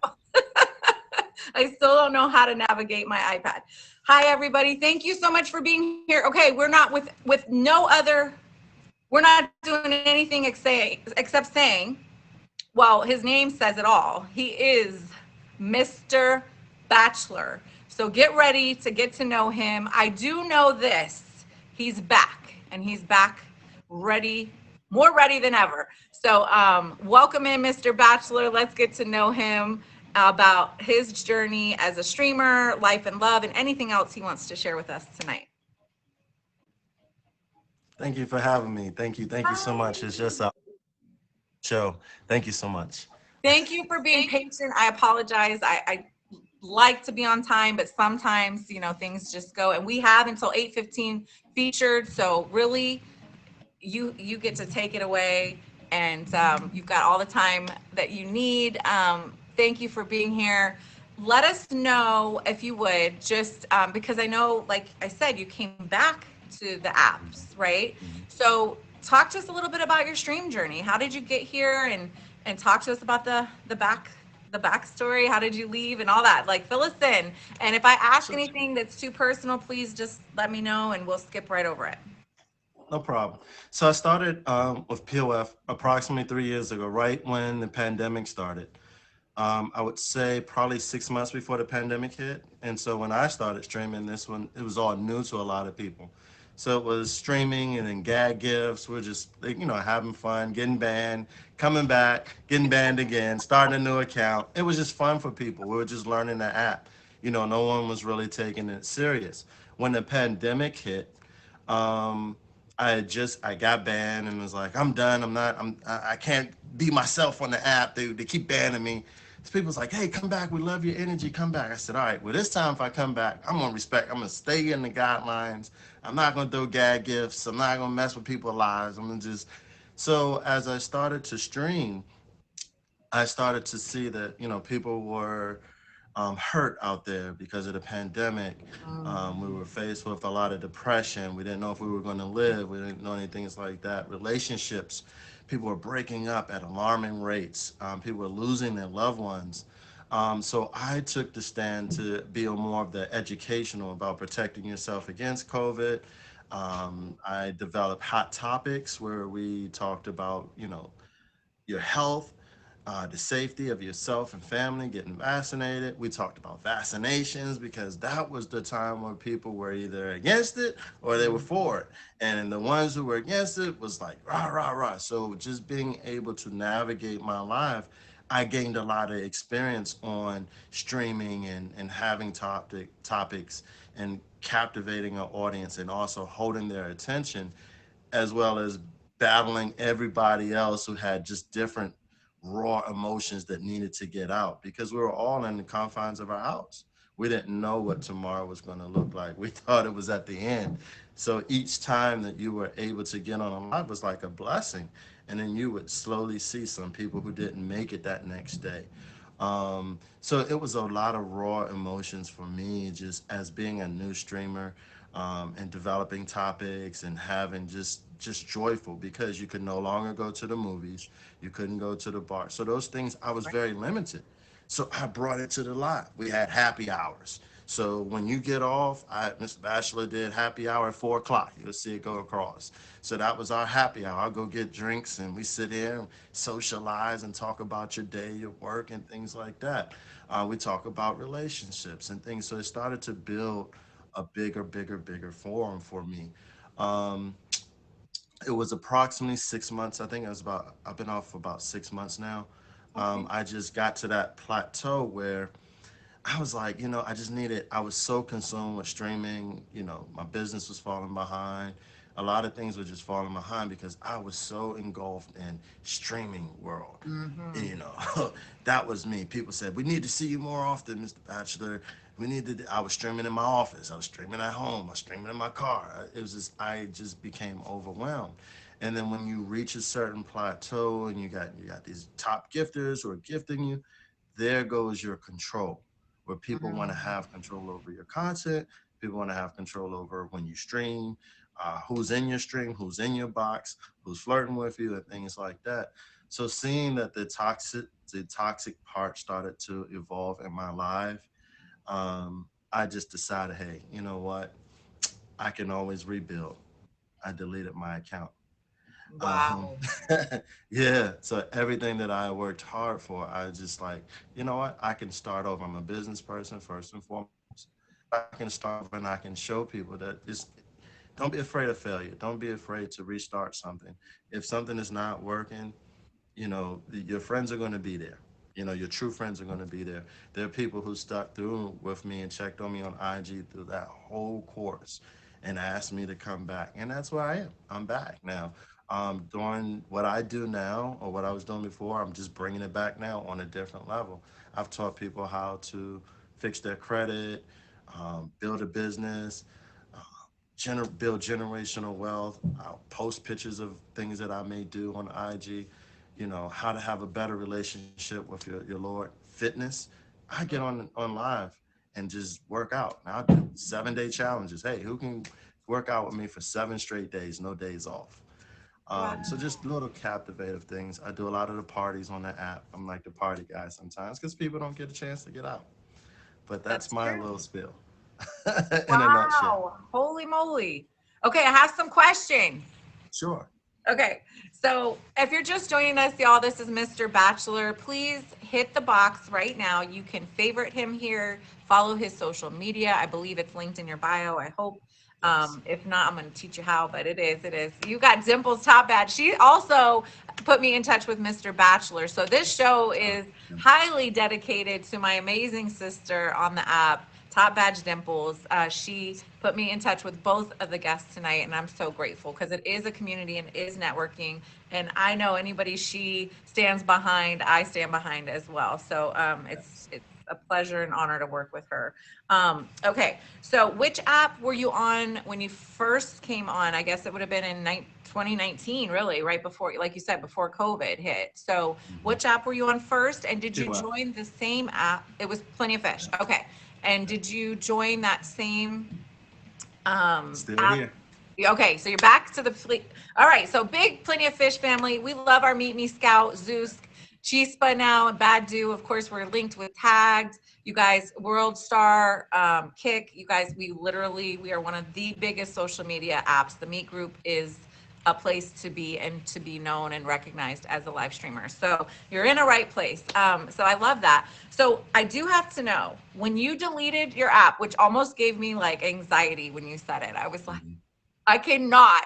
Speaker 1: I still don't know how to navigate my iPad. Hi, everybody. Thank you so much for being here. Okay, we're not with no other. We're not doing anything except saying, well, his name says it all. He is Mr. Bachelor. So get ready to get to know him. I do know this. He's back, and he's back ready, more ready than ever. So welcome in, Mr. Bachelor. Let's get to know him about his journey as a streamer, life and love, and anything else he wants to share with us tonight.
Speaker 3: Thank you for having me. Thank you. Thank you so
Speaker 1: Hi.
Speaker 3: much. It's just a show. Thank you so much.
Speaker 1: Thank you for being patient. I apologize. I like to be on time, but sometimes, things just go. And we have until 8:15 featured. So really, you get to take it away, and you've got all the time that you need. Thank you for being here. Let us know if you would, just because I know, like I said, you came back to the apps, right?
Speaker 3: Mhm.
Speaker 1: So talk to us a little bit about your stream journey. How did you get here, and talk to us about the backstory. How did you leave and all that? Like, fill us in. And if I ask
Speaker 3: So,
Speaker 1: anything that's too personal, please just let me know, and we'll skip right over it.
Speaker 3: no problem. So I started with POF approximately 3 years ago, right when the pandemic started. I would say probably 6 months before the pandemic hit. And so when I started streaming this one, it was all new to a lot of people. So it was streaming and then gag gifts. We're just, like, having fun, getting banned, coming back, getting banned again, starting a new account. It was just fun for people. We were just learning the app. No one was really taking it serious. When the pandemic hit, um, I got banned and was like, I'm done. I can't be myself on the app. They keep banning me. So people's like, hey, come back. We love your energy. Come back. I said, all right, well, this time if I come back, I'm gonna stay in the guidelines. I'm not gonna throw gag gifts. I'm not gonna mess with people's lives. I'm gonna just so as I started to stream, I started to see that, people were hurt out there because of the pandemic. We were faced with a lot of depression. We didn't know if we were going to live. We didn't know anything like that. Relationships, people were breaking up at alarming rates. People were losing their loved ones. So I took the stand to be more of the educational about protecting yourself against COVID. I developed hot topics where we talked about, your health, the safety of yourself and family, getting vaccinated. We talked about vaccinations because that was the time where people were either against it or they were for it. And the ones who were against it was like, rah, rah, rah. So just being able to navigate my life, I gained a lot of experience on streaming and having topics and captivating an audience and also holding their attention as well as battling everybody else who had just different raw emotions that needed to get out because we were all in the confines of our house. We didn't know what tomorrow was going to look like. We thought it was at the end. So each time that you were able to get on a live was like a blessing. And then you would slowly see some people who didn't make it that next day. So it was a lot of raw emotions for me, just as being a new streamer, and developing topics and having just joyful because you could no longer go to the movies, you couldn't go to the bar. So those things I was very limited. So I brought it to the lot. We had happy hours. So when you get off, Mr. Bachelor did happy hour at 4 o'clock. You'll see it go across. So that was our happy hour. I'll go get drinks and we sit here and socialize and talk about your day, your work, and things like that. We talk about relationships and things. So it started to build a bigger forum for me. Um, it was approximately 6 months. I think it was about, I've been off for about 6 months now.
Speaker 1: Okay.
Speaker 3: I just got to that plateau where I was like, I was so consumed with streaming, my business was falling behind. A lot of things were just falling behind because I was so engulfed in streaming world.
Speaker 1: Mm-hmm.
Speaker 3: You know, that was me. People said, we need to see you more often, Mr. Bachelor. I was streaming in my office. I was streaming at home. I was streaming in my car. I just became overwhelmed. And then when you reach a certain plateau and you got these top gifters who are gifting you, there goes your control, where people want to have control over your content. People want to have control over when you stream, who's in your stream, who's in your box, who's flirting with you, and things like that. So seeing that the toxic part started to evolve in my life, I just decided, hey, you know what? I can always rebuild. I deleted my account. Um,
Speaker 1: Wow.
Speaker 3: yeah. So everything that I worked hard for, I just like, you know what? I can start over. I'm a business person first and foremost. So I can start over and I can show people that just don't be afraid of failure. Don't be afraid to restart something. If something is not working, your friends are going to be there. Your true friends are going to be there. There are people who stuck through with me and checked on me on IG through that whole course. and asked me to come back. And that's where I am. I'm back now. Doing what I do now or what I was doing before, I'm just bringing it back now on a different level. I've taught people how to fix their credit, build a business, uh, build generational wealth. I'll post pictures of things that I may do on IG, how to have a better relationship with your Lord. Fitness. I get on live and just work out. Now I do 7-day challenges. Hey, who can work out with me for 7 straight days, no days off?
Speaker 1: Wow.
Speaker 3: So just little captivative things. I do a lot of the parties on the app. I'm like the party guy sometimes because people don't get a chance to get out. But that's
Speaker 1: That's
Speaker 3: my
Speaker 1: true.
Speaker 3: little spiel in a nutshell.
Speaker 1: Wow. Holy moly. Okay, I have some questions.
Speaker 3: Sure.
Speaker 1: Okay, so if you're just joining us, y'all, this is Mr. Bachelor. Please hit the box right now. You can favorite him here, follow his social media. I believe it's linked in your bio. I hope.
Speaker 3: Yes.
Speaker 1: If not, I'm going to teach you how, but it is. It is. You got Dimples Top Badge. She also put me in touch with Mr. Bachelor. So this show
Speaker 3: Oh,
Speaker 1: is
Speaker 3: yeah.
Speaker 1: highly dedicated to my amazing sister on the app, Top Badge Dimples. She put me in touch with both of the guests tonight, and I'm so grateful because it is a community and is networking. And I know anybody she stands behind, I stand behind as well. So it's a pleasure and honor to work with her. Okay, so which app were you on when you first came on? I guess it would have been in 2019, really, right before, like you said, before COVID hit. So
Speaker 3: Mhm.
Speaker 1: which app were you on first? And did you
Speaker 3: POF.
Speaker 1: join the same app? It was Plenty of Fish.
Speaker 3: Yes.
Speaker 1: Okay. And did you join that same
Speaker 3: Still
Speaker 1: app?
Speaker 3: here.
Speaker 1: Okay, so you're back to the fleet. All right, so big Plenty of Fish family. We love our Meet Me Scout, Zeus, Chispa now, and Badu. Of course, we're linked with Tagged. You guys, World Star, Kick. You guys, we are one of the biggest social media apps. The Meet Group is a place to be and to be known and recognized as a live streamer. So you're in a right place. So I love that. So I do have to know when you deleted your app, which almost gave me like anxiety when you said it. I was like,
Speaker 3: Mhm.
Speaker 1: I cannot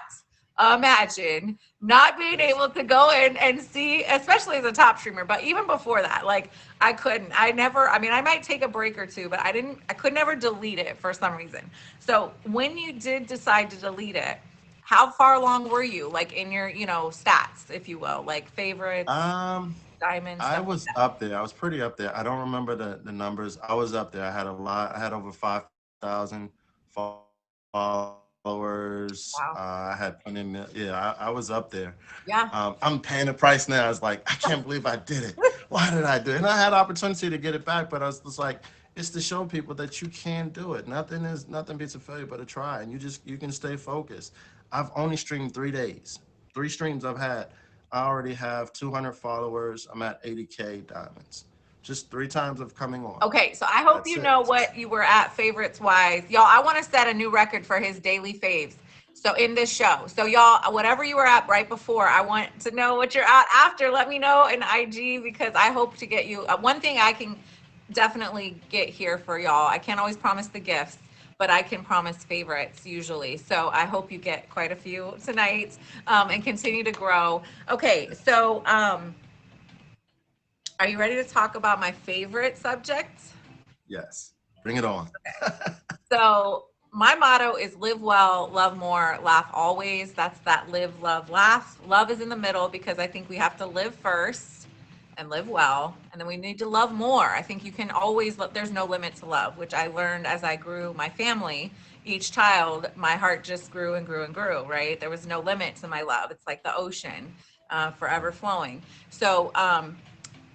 Speaker 1: imagine not being
Speaker 3: Yes.
Speaker 1: able to go in and see, especially as a top streamer, but even before that, like I couldn't. I never, I mean, I might take a break or two, but I could never delete it for some reason. So when you did decide to delete it, how far along were you, like in your, stats, if you will, like favorites,
Speaker 3: Um,
Speaker 1: diamonds,
Speaker 3: I
Speaker 1: stuff like
Speaker 3: was
Speaker 1: that?
Speaker 3: up there. I was pretty up there. I don't remember the numbers. I was up there. I had a lot. I had over 5,000 followers. I had
Speaker 1: Wow.
Speaker 3: plenty of yeah. I was up there.
Speaker 1: Yeah.
Speaker 3: I'm paying the price now. It's like I can't believe I did it. Why did I do it? And I had opportunity to get it back, but I was just like, it's to show people that you can do it. Nothing beats a failure but a try, and you can stay focused. I've only streamed 3 days. 3 streams I've had. I already have 200 followers. I'm at 80K diamonds. Just 3 times of coming on.
Speaker 1: Okay, so I hope
Speaker 3: That's
Speaker 1: you
Speaker 3: it.
Speaker 1: know what you were at favorites wise. Y'all, I want to set a new record for his daily faves. So in this show. So y'all, whatever you were at right before, I want to know what you're at after. Let me know in IG because I hope to get you one thing I can definitely get here for y'all. I can't always promise the gifts, but I can promise favorites usually. So I hope you get quite a few tonight and continue to grow. Okay, so are you ready to talk about my favorite subject?
Speaker 3: Yes. Bring it on.
Speaker 1: So my motto is live well, love more, laugh always. That's that live, love, laugh. Love is in the middle because I think we have to live first and live well. And then we need to love more. I think you can always love, there's no limit to love, which I learned as I grew my family. Each child, my heart just grew and grew and grew, right? There was no limit to my love. It's like the ocean, forever flowing. So,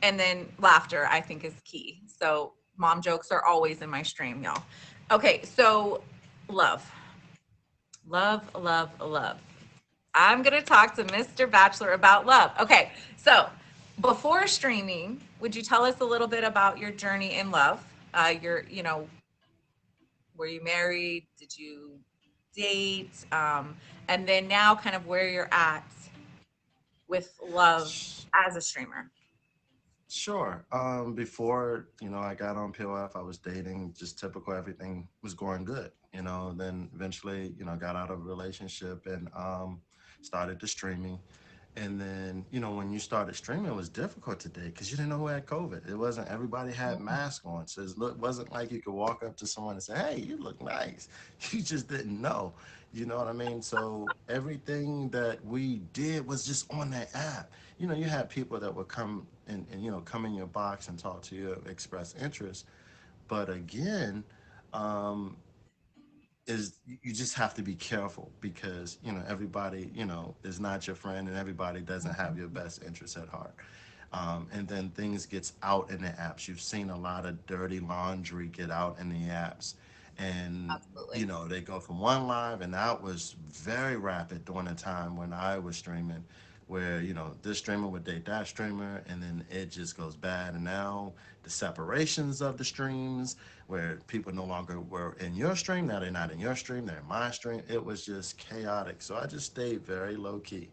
Speaker 1: and then laughter, I think, is key. So mom jokes are always in my stream, y'all. Okay, so love, love, love, love. I'm gonna talk to Mr. Bachelor about love. Okay, so before streaming, would you tell us a little bit about your journey in love? Were you married? Did you date? And then now, kind of where you're at with love as a streamer.
Speaker 3: Sure. Before, I got on POF, I was dating, just typical, everything was going good, then eventually, got out of a relationship and started the streaming. And then, when you started streaming, it was difficult today because you didn't know who had COVID. It wasn't everybody had masks on. So it wasn't like you could walk up to someone and say, hey, you look nice. You just didn't know. You know what I mean? So everything that we did was just on that app. You had people that would come and come in your box and talk to you, express interest. But again, um, is you just have to be careful because everybody is not your friend, and everybody doesn't have your best interests at heart. And then things gets out in the apps. You've seen a lot of dirty laundry get out in the apps, and
Speaker 1: Absolutely.
Speaker 3: they go from one live, and that was very rapid during the time when I was streaming, where this streamer would date that streamer, and then it just goes bad. And now the separations of the streams, where people no longer were in your stream, now they're not in your stream, they're in my stream. It was just chaotic. So I just stayed very low key.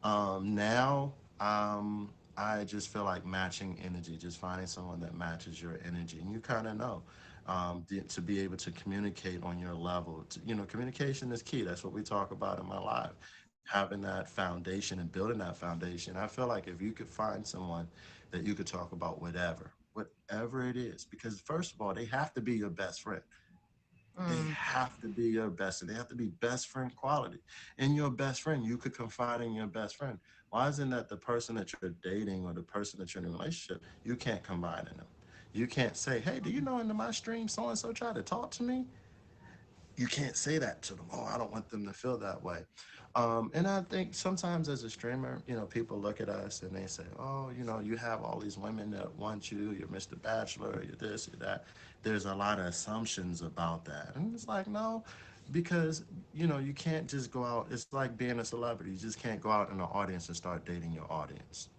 Speaker 3: Now, I just feel like matching energy, just finding someone that matches your energy, and you kind of know. To be able to communicate on your level, communication is key. That's what we talk about in my life. Having that foundation and building that foundation. I feel like if you could find someone that you could talk about whatever it is, because first of all, they have to be your best friend. They
Speaker 1: Mm,
Speaker 3: have to be your best, and they have to be best friend quality. And your best friend, you could confide in your best friend. Why isn't that the person that you're dating or the person that you're in a relationship? You can't confide in them. You can't say, "Hey, do you know into my stream so and so tried to talk to me?" You can't say that to them. Oh, I don't want them to feel that way. And I think sometimes as a streamer, people look at us and they say, oh, you have all these women that want you. You're Mr. Bachelor, you're this, you're that. There's a lot of assumptions about that. And it's like, no, because, you can't just go out. It's like being a celebrity. You just can't go out in the audience and start dating your audience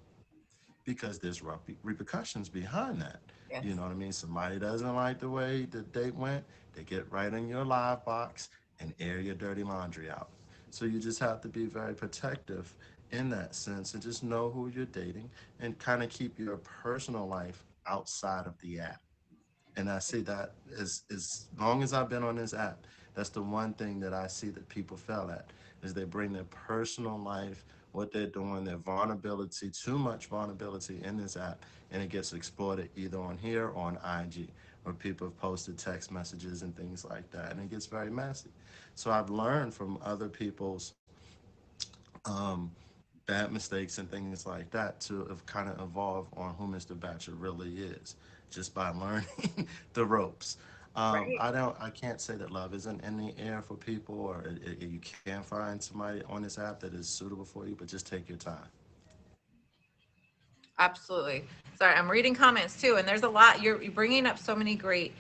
Speaker 3: because there's repercussions behind that.
Speaker 1: yes.
Speaker 3: You know what I mean? Somebody doesn't like the way the date went, they get right in your live box and air your dirty laundry out. So you just have to be very protective in that sense and just know who you're dating and kind of keep your personal life outside of the app. And I see that as long as I've been on this app, that's the one thing that I see that people fail at is they bring their personal life, what they're doing, their vulnerability, too much vulnerability in this app, and it gets exploited either on here or on IG, where people have posted text messages and things like that, and it gets very messy. So I've learned from other people's um, bad mistakes and things like that to have kind of evolve on who Mr. Batcher really is, just by learning the ropes.
Speaker 1: Right.
Speaker 3: I can't say that love isn't in the air for people, or you can find somebody on this app that is suitable for you, but just take your time.
Speaker 1: Absolutely. Sorry, I'm reading comments too, and there's a lot. You're bringing up so many great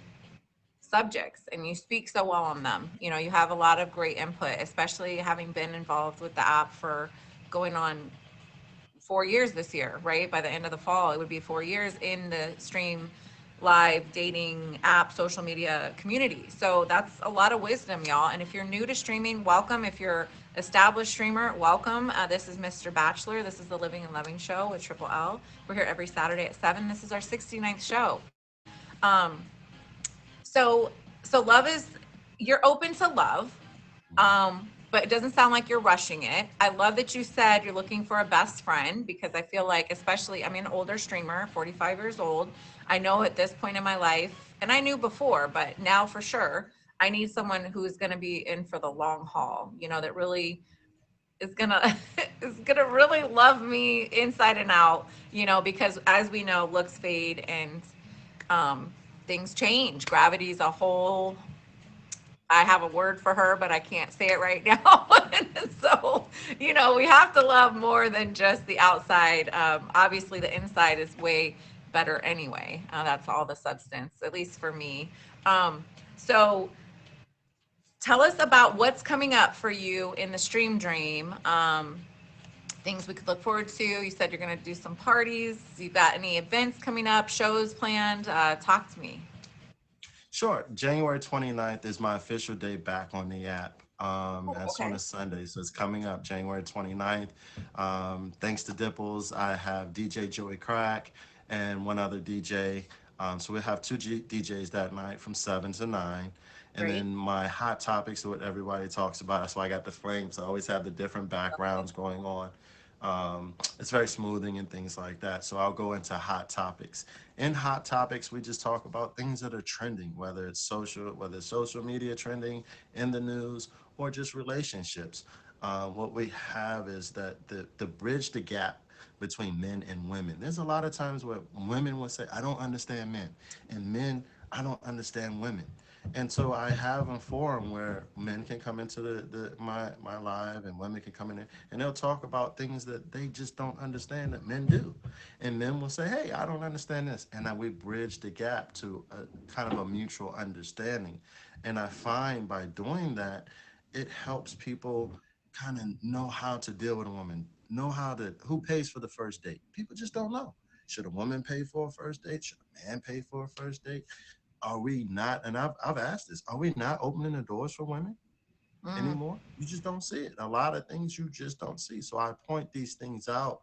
Speaker 1: subjects, and you speak so well on them. You have a lot of great input, especially having been involved with the app for going on 4 years this year, right? By the end of the fall, it would be 4 years in the stream live dating app social media community. So that's a lot of wisdom, y'all. And if you're new to streaming, welcome. If you're established streamer, welcome. This is Mr. Bachelor. This is the Living and Loving Show with Triple L. We're here every Saturday at 7. This is our 69th show. Um, so love is, you're open to love, but it doesn't sound like you're rushing it. I love that you said you're looking for a best friend, because I feel like, especially, I'm an older streamer, 45 years old. I know at this point in my life, and I knew before, but now for sure, I need someone who's going to be in for the long haul, that really is gonna is gonna really love me inside and out, because as we know, looks fade, and um, things change. Gravity's a whole, I have a word for her, but I can't say it right now. So, we have to love more than just the outside. Obviously, the inside is way better anyway. That's all the substance, at least for me. So, tell us about what's coming up for you in the Stream Dream. Things we could look forward to. You said you're going to do some parties. You got any events coming up, shows planned? Talk to me.
Speaker 3: Sure. January 29th is my official day back on the app.
Speaker 1: Oh,
Speaker 3: That's on
Speaker 1: okay.
Speaker 3: a Sunday, so it's coming up January 29th. Thanks to Dipples, I have DJ Joey Crack and one other DJ. So we'll have two DJs that night from 7 to 9. And
Speaker 1: Great.
Speaker 3: then my hot topics are what everybody talks about. That's why I got the flames. I always have the different backgrounds going on. It's very smoothing and things like that. So I'll go into hot topics. In hot topics, we just talk about things that are trending, whether it's social media trending in the news or just relationships. What we have is that the bridge the gap between men and women. There's a lot of times where women will say, "I don't understand men," and men, "I don't understand women." And so I have a forum where men can come into my live and women can come in there and they'll talk about things that they just don't understand that men do. And men will say, "Hey, I don't understand this." And then we bridge the gap to a kind of a mutual understanding. And I find by doing that, it helps people kind of know how to deal with a woman, know who pays for the first date. People just don't know. Should a woman pay for a first date? Should a man pay for a first date? Are we not, and I've asked this, are we not opening the doors for women
Speaker 1: Mm.
Speaker 3: anymore? You just don't see it. A lot of things you just don't see. So I point these things out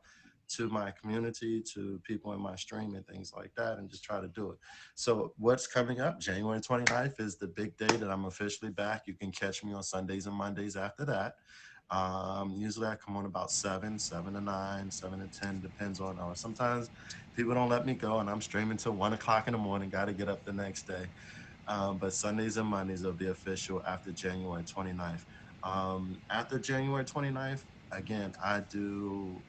Speaker 3: to my community, to people in my stream and things like that, and just try to do it. So what's coming up? January 29th is the big day that I'm officially back. You can catch me on Sundays and Mondays after that. Usually I come on about 7 to 9, 7 to 10, depends on, or sometimes people don't let me go and I'm streaming till 1 o'clock in the morning, got to get up the next day. But Sundays and Mondays will be official after January 29th. After January 29th, again, I do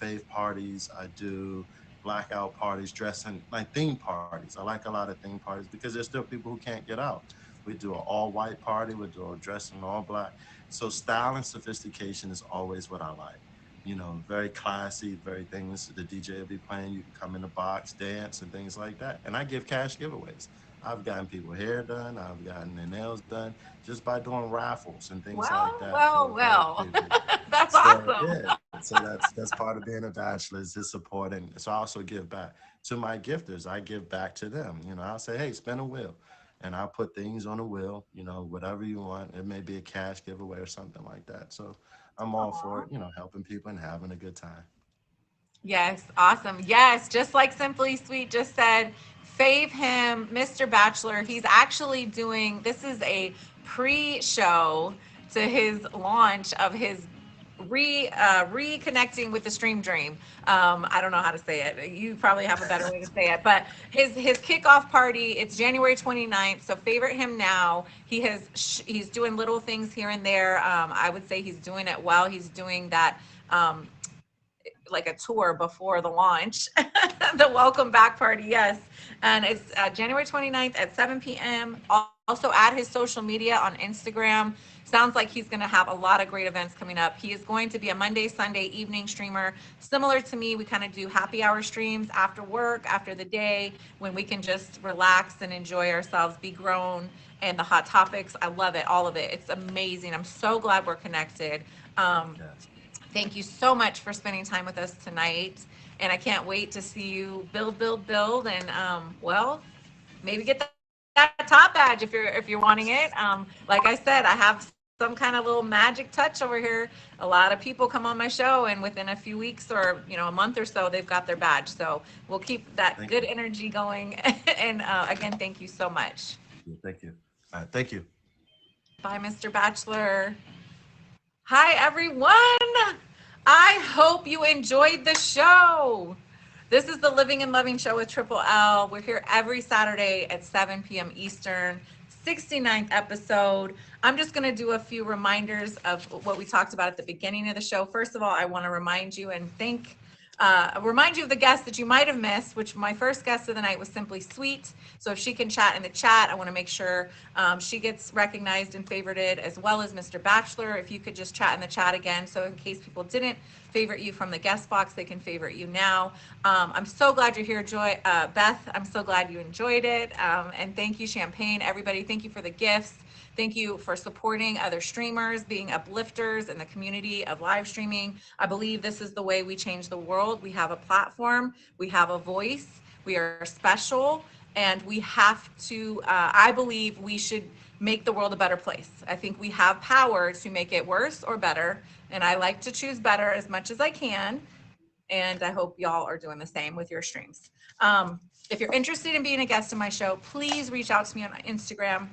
Speaker 3: fave parties. I do blackout parties, dressing like theme parties. I like a lot of theme parties because there's still people who can't get out. We do an all white party. We do a dressing all black. So style and sophistication is always what I like. You know, very classy, very things. The DJ will be playing. You can come in the box, dance, and things like that. And I give cash giveaways. I've gotten people hair done. I've gotten their nails done just by doing raffles and things like
Speaker 1: Well,
Speaker 3: that
Speaker 1: well,
Speaker 3: for various
Speaker 1: well.
Speaker 3: people.
Speaker 1: That's
Speaker 3: So
Speaker 1: awesome.
Speaker 3: yeah, so that's part of being a bachelor is to support, and so I also give back to my gifters. I give back to them. You know, I'll say, "Hey, spin a wheel," and I'll put things on a wheel. You know, whatever you want. It may be a cash giveaway or something like that. So I'm all for it. You know, helping people and having a good time.
Speaker 1: Yes, awesome. Yes, just like Simply Sweet just said, fave him, Mr. Bachelor. He's actually doing this is a pre-show to his launch of his reconnecting with the Stream Dream. I don't know how to say it. You probably have a better way to say it, but his kickoff party, it's January 29th. So favorite him now. He's doing little things here and there. I would say he's doing it well. He's doing that like a tour before the launch, the welcome back party. Yes. And it's January 29th at 7 p.m. Also add his social media on Instagram. Sounds like he's going to have a lot of great events coming up. He is going to be a Monday, Sunday evening streamer. Similar to me, we kind of do happy hour streams after work, after the day, when we can just relax and enjoy ourselves, be grown, and the hot topics. I love it, all of it. It's amazing. I'm so glad we're connected. Um,
Speaker 3: Yes.
Speaker 1: Thank you so much for spending time with us tonight. And I can't wait to see you build, and well, maybe get that top badge if you're wanting it. Like I said, I have some kind of little magic touch over here. A lot of people come on my show, and within a few weeks or a month or so, they've got their badge. So we'll keep that
Speaker 3: Thank
Speaker 1: good
Speaker 3: you.
Speaker 1: energy going. And again, thank you so much.
Speaker 3: Thank you. All right. Thank you.
Speaker 1: Bye, Mr. Bachelor. Hi, everyone. I hope you enjoyed the show. This is the Living and Loving Show with Triple L. We're here every Saturday at 7 p.m. Eastern, 69th episode. I'm just going to do a few reminders of what we talked about at the beginning of the show. First of all, I want to remind you of the guest that you might have missed, which my first guest of the night was Simply Sweet. So if she can chat in the chat, I want to make sure she gets recognized and favorited, as well as Mr. Bachelor. If you could just chat in the chat again, so in case people didn't favorite you from the guest box, they can favorite you now. I'm so glad you're here, Beth. I'm so glad you enjoyed it. And thank you, Champagne, everybody. Thank you for the gifts. Thank you for supporting other streamers, being uplifters in the community of live streaming. I believe this is the way we change the world. We have a platform, we have a voice, we are special, and we have to, I believe we should make the world a better place. I think we have power to make it worse or better, and I like to choose better as much as I can. And I hope y'all are doing the same with your streams. If you're interested in being a guest on my show, please reach out to me on Instagram.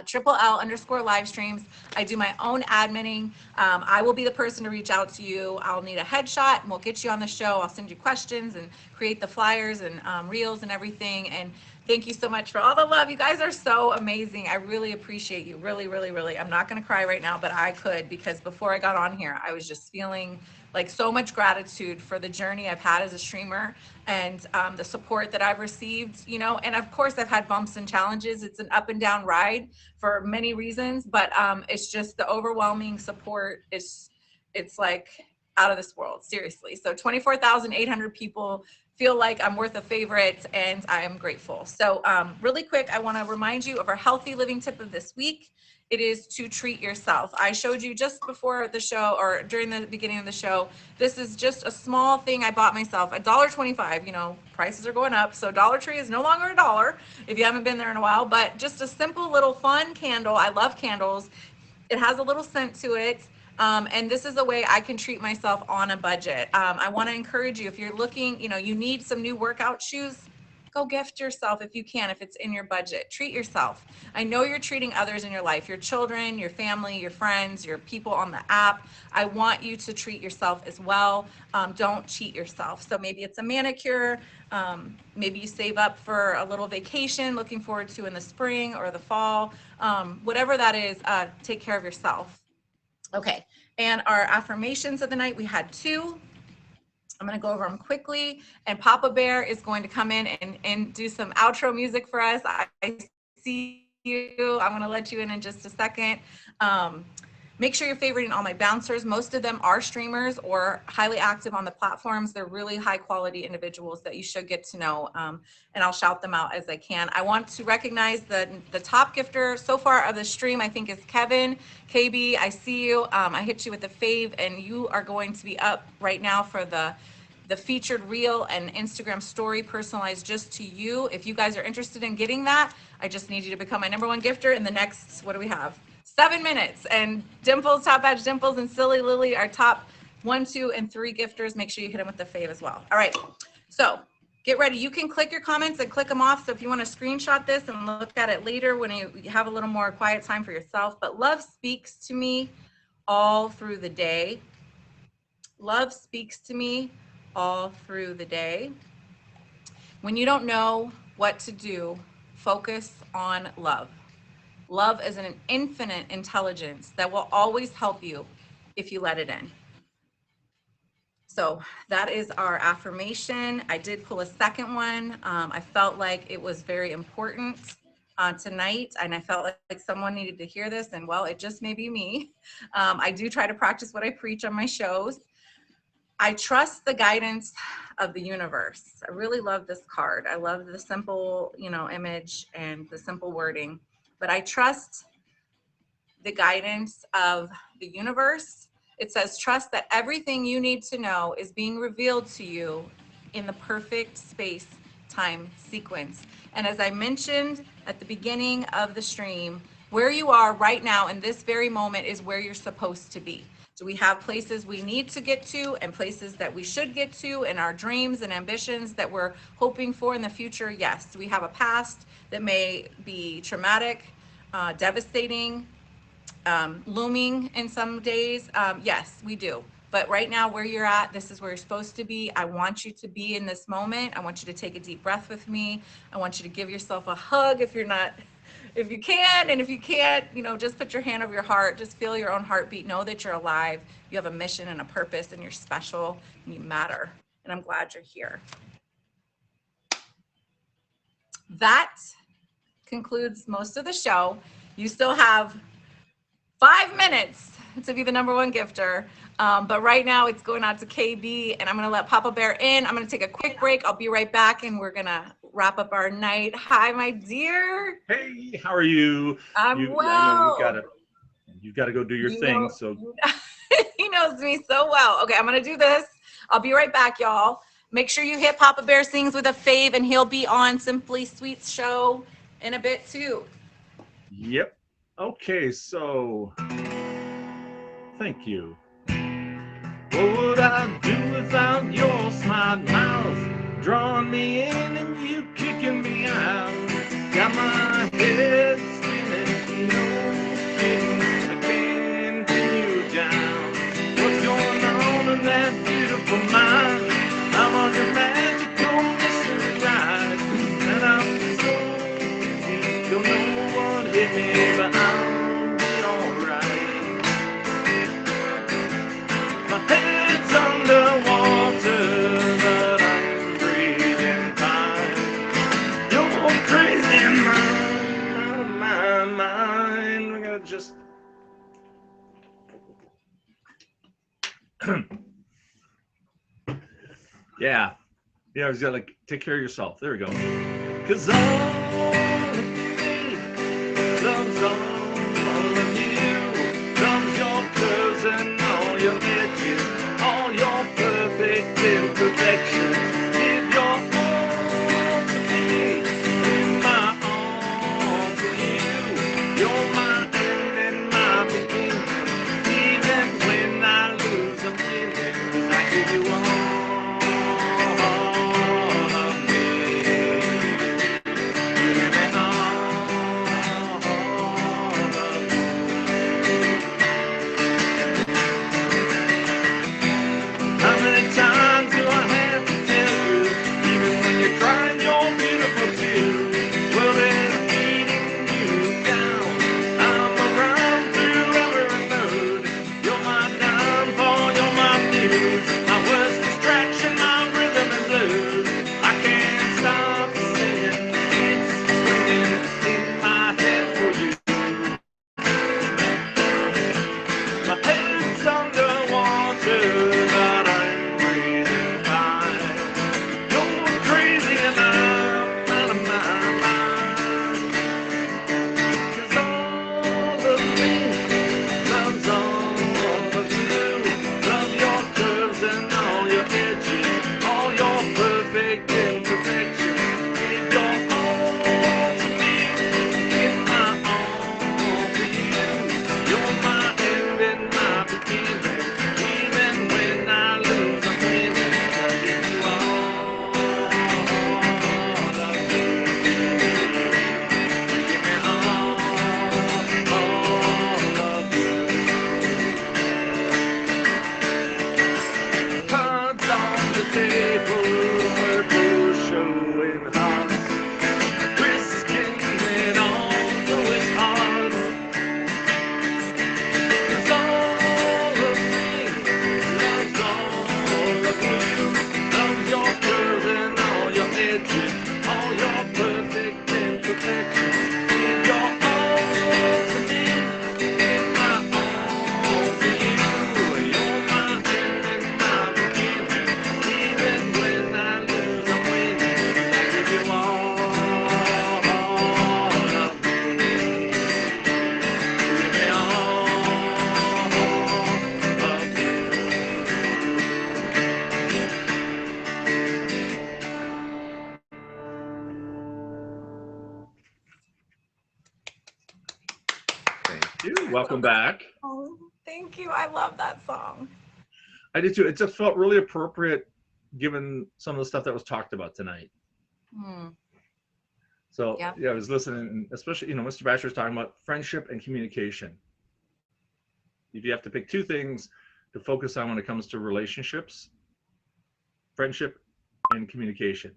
Speaker 1: Triple L _ live streams. I do my own adminning. I will be the person to reach out to you. I'll need a headshot and we'll get you on the show. I'll send you questions and create the flyers and reels and everything. And thank you so much for all the love. You guys are so amazing. I really appreciate you. Really, really, really. I'm not going to cry right now, but I could, because before I got on here, I was just feeling like so much gratitude for the journey I've had as a streamer and the support that I've received, you know, and of course I've had bumps and challenges. It's an up and down ride for many reasons, but it's just the overwhelming support is, it's like out of this world, seriously. So 24,800 people feel like I'm worth a favorite, and I am grateful. So really quick, I want to remind you of our healthy living tip of this week. It is to treat yourself. I showed you just before the show, or during the beginning of the show, this is just a small thing I bought myself, $1.25. You know, prices are going up, so Dollar Tree is no longer $1 if you haven't been there in a while, but just a simple little fun candle. I love candles. It has a little scent to it. And this is a way I can treat myself on a budget. I want to encourage you, if you're looking, you know, you need some new workout shoes, go gift yourself if you can, if it's in your budget. Treat yourself. I know you're treating others in your life, your children, your family, your friends, your people on the app. I want you to treat yourself as well. Don't cheat yourself. So maybe it's a manicure. Maybe you save up for a little vacation, looking forward to in the spring or the fall. Whatever that is, take care of yourself. Okay, and our affirmations of the night, we had 2. I'm going to go over them quickly, and Papa Bear is going to come in and do some outro music for us. I see you. I'm going to let you in just a second. Make sure you're favoriting all my bouncers. Most of them are streamers or highly active on the platforms. They're really high quality individuals that you should get to know, and I'll shout them out as I can. I want to recognize the top gifter so far of the stream, I think, is Kevin. KB, I see you. I hit you with a fave, and you are going to be up right now for the featured reel and Instagram story personalized just to you. If you guys are interested in getting that, I just need you to become my #1 gifter in the next, what do we have? 7 minutes. And Dimples, Top Badge Dimples, and Silly Lily are top 1, 2, and 3 gifters. Make sure you hit them with the fave as well. All right, so get ready. You can click your comments and click them off. So if you want to screenshot this and look at it later when you have a little more quiet time for yourself. But love speaks to me all through the day. Love speaks to me all through the day. When you don't know what to do, focus on love. Love is an infinite intelligence that will always help you if you let it in. So that is our affirmation. I did pull a second one. I felt like it was very important tonight, and I felt like someone needed to hear this, and well, it just may be me. I do try to practice what I preach on my shows. I trust the guidance of the universe. I really love this card. I love the simple, you know, image and the simple wording, but I trust the guidance of the universe. It says, trust that everything you need to know is being revealed to you in the perfect space time sequence. And as I mentioned at the beginning of the stream, where you are right now in this very moment is where you're supposed to be. Do we have places we need to get to and places that we should get to in our dreams and ambitions that we're hoping for in the future? Yes. Do we have a past that may be traumatic, devastating, looming in some days? Yes, we do. But right now, where you're at, this is where you're supposed to be. I want you to be in this moment. I want you to take a deep breath with me. I want you to give yourself a hug if you're not, if you can, and if you can't, you know, just put your hand over your heart, just feel your own heartbeat, know that you're alive, you have a mission and a purpose, and you're special, and you matter, and I'm glad you're here. That concludes most of the show. You still have 5 minutes to be the #1 gifter, but right now it's going out to KB, and I'm gonna let Papa Bear in. I'm gonna take a quick break. I'll be right back, and we're gonna wrap up our night. Hi, my dear.
Speaker 4: Hey, how are you?
Speaker 1: I'm well.
Speaker 4: I know you gotta go do your thing. So
Speaker 1: he knows me so well. Okay, I'm gonna do this. I'll be right back, y'all. Make sure you hit Papa Bear Sings with a fave, and he'll be on Simply Sweet's show in a bit too.
Speaker 4: Yep. Okay, so thank you. What would I do without your smart mouth? Drawing me in and you kicking me out. Got my head spinning Yeah. Yeah, he's got like take care of yourself. There we go. Cause all of me loves all of you. Loves your curves and all your edges, all your perfect imperfections. Give your all to me, in my arms to you. You're my end and my beginning. Even when I lose, I'm winning. I give you all. How many times do I have to tell you, even when you're crying your beautiful tears? Well, they're beating you down. I'm around through every mood. You're my downfall, you're my muse, my worst distraction, my rhythm and blues. I can't stop singing, it's swinging in my head for you. My head's underwater, but I'm breathing fine. You're crazy and I'm out of my mind. 'Cause all of me loves all of you. Love your curves and all your edges, all your perfect imperfections. Give your all to me, give my all to you. You're my end and my beginning. Even when I lose, I'm winning. I give you all of me. Give me all of you. Cards on the table, we're both showing hearts, risking it all, though it's hard. 'Cause all of me loves all of you. Loves your curves and all your edges, all your perfect imperfections. Give your all to me, give my all to you. You're my end and my beginning. Even when I lose, I'm winning. I give you all of me. Give me all of you. Thank you. Welcome back.
Speaker 1: Oh, thank you. I love that song.
Speaker 4: I did too. It just felt really appropriate given some of the stuff that was talked about tonight.
Speaker 1: Hmm.
Speaker 4: So
Speaker 1: Yep.
Speaker 4: yeah, I was listening, and especially, Mr. Basher was talking about friendship and communication. If you have to pick two things to focus on when it comes to relationships, friendship and communication,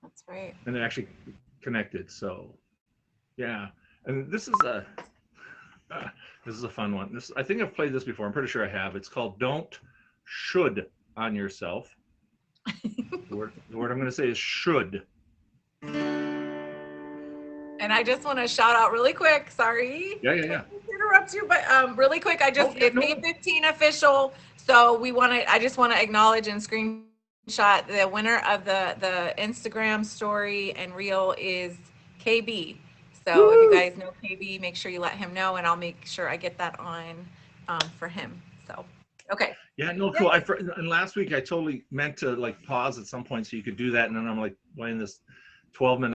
Speaker 1: That's right.
Speaker 4: and they're actually connected. So yeah, and this is a fun one. I think I've played this before. I'm pretty sure I have. It's called "Don't Should on Yourself." The word I'm going to say is should.
Speaker 1: And I just want to shout out really quick. Sorry.
Speaker 4: Yeah.
Speaker 1: To interrupt you, but really quick, it's
Speaker 4: No.
Speaker 1: May 15 official. So I just want to acknowledge and screenshot the winner of the Instagram story and reel is KB. So if you guys know KB, make sure you let him know, and I'll make sure I get that on for him. So okay.
Speaker 4: Yeah, no, cool. And last week I totally meant to like pause at some point so you could do that, and then I'm like playing this 12-minute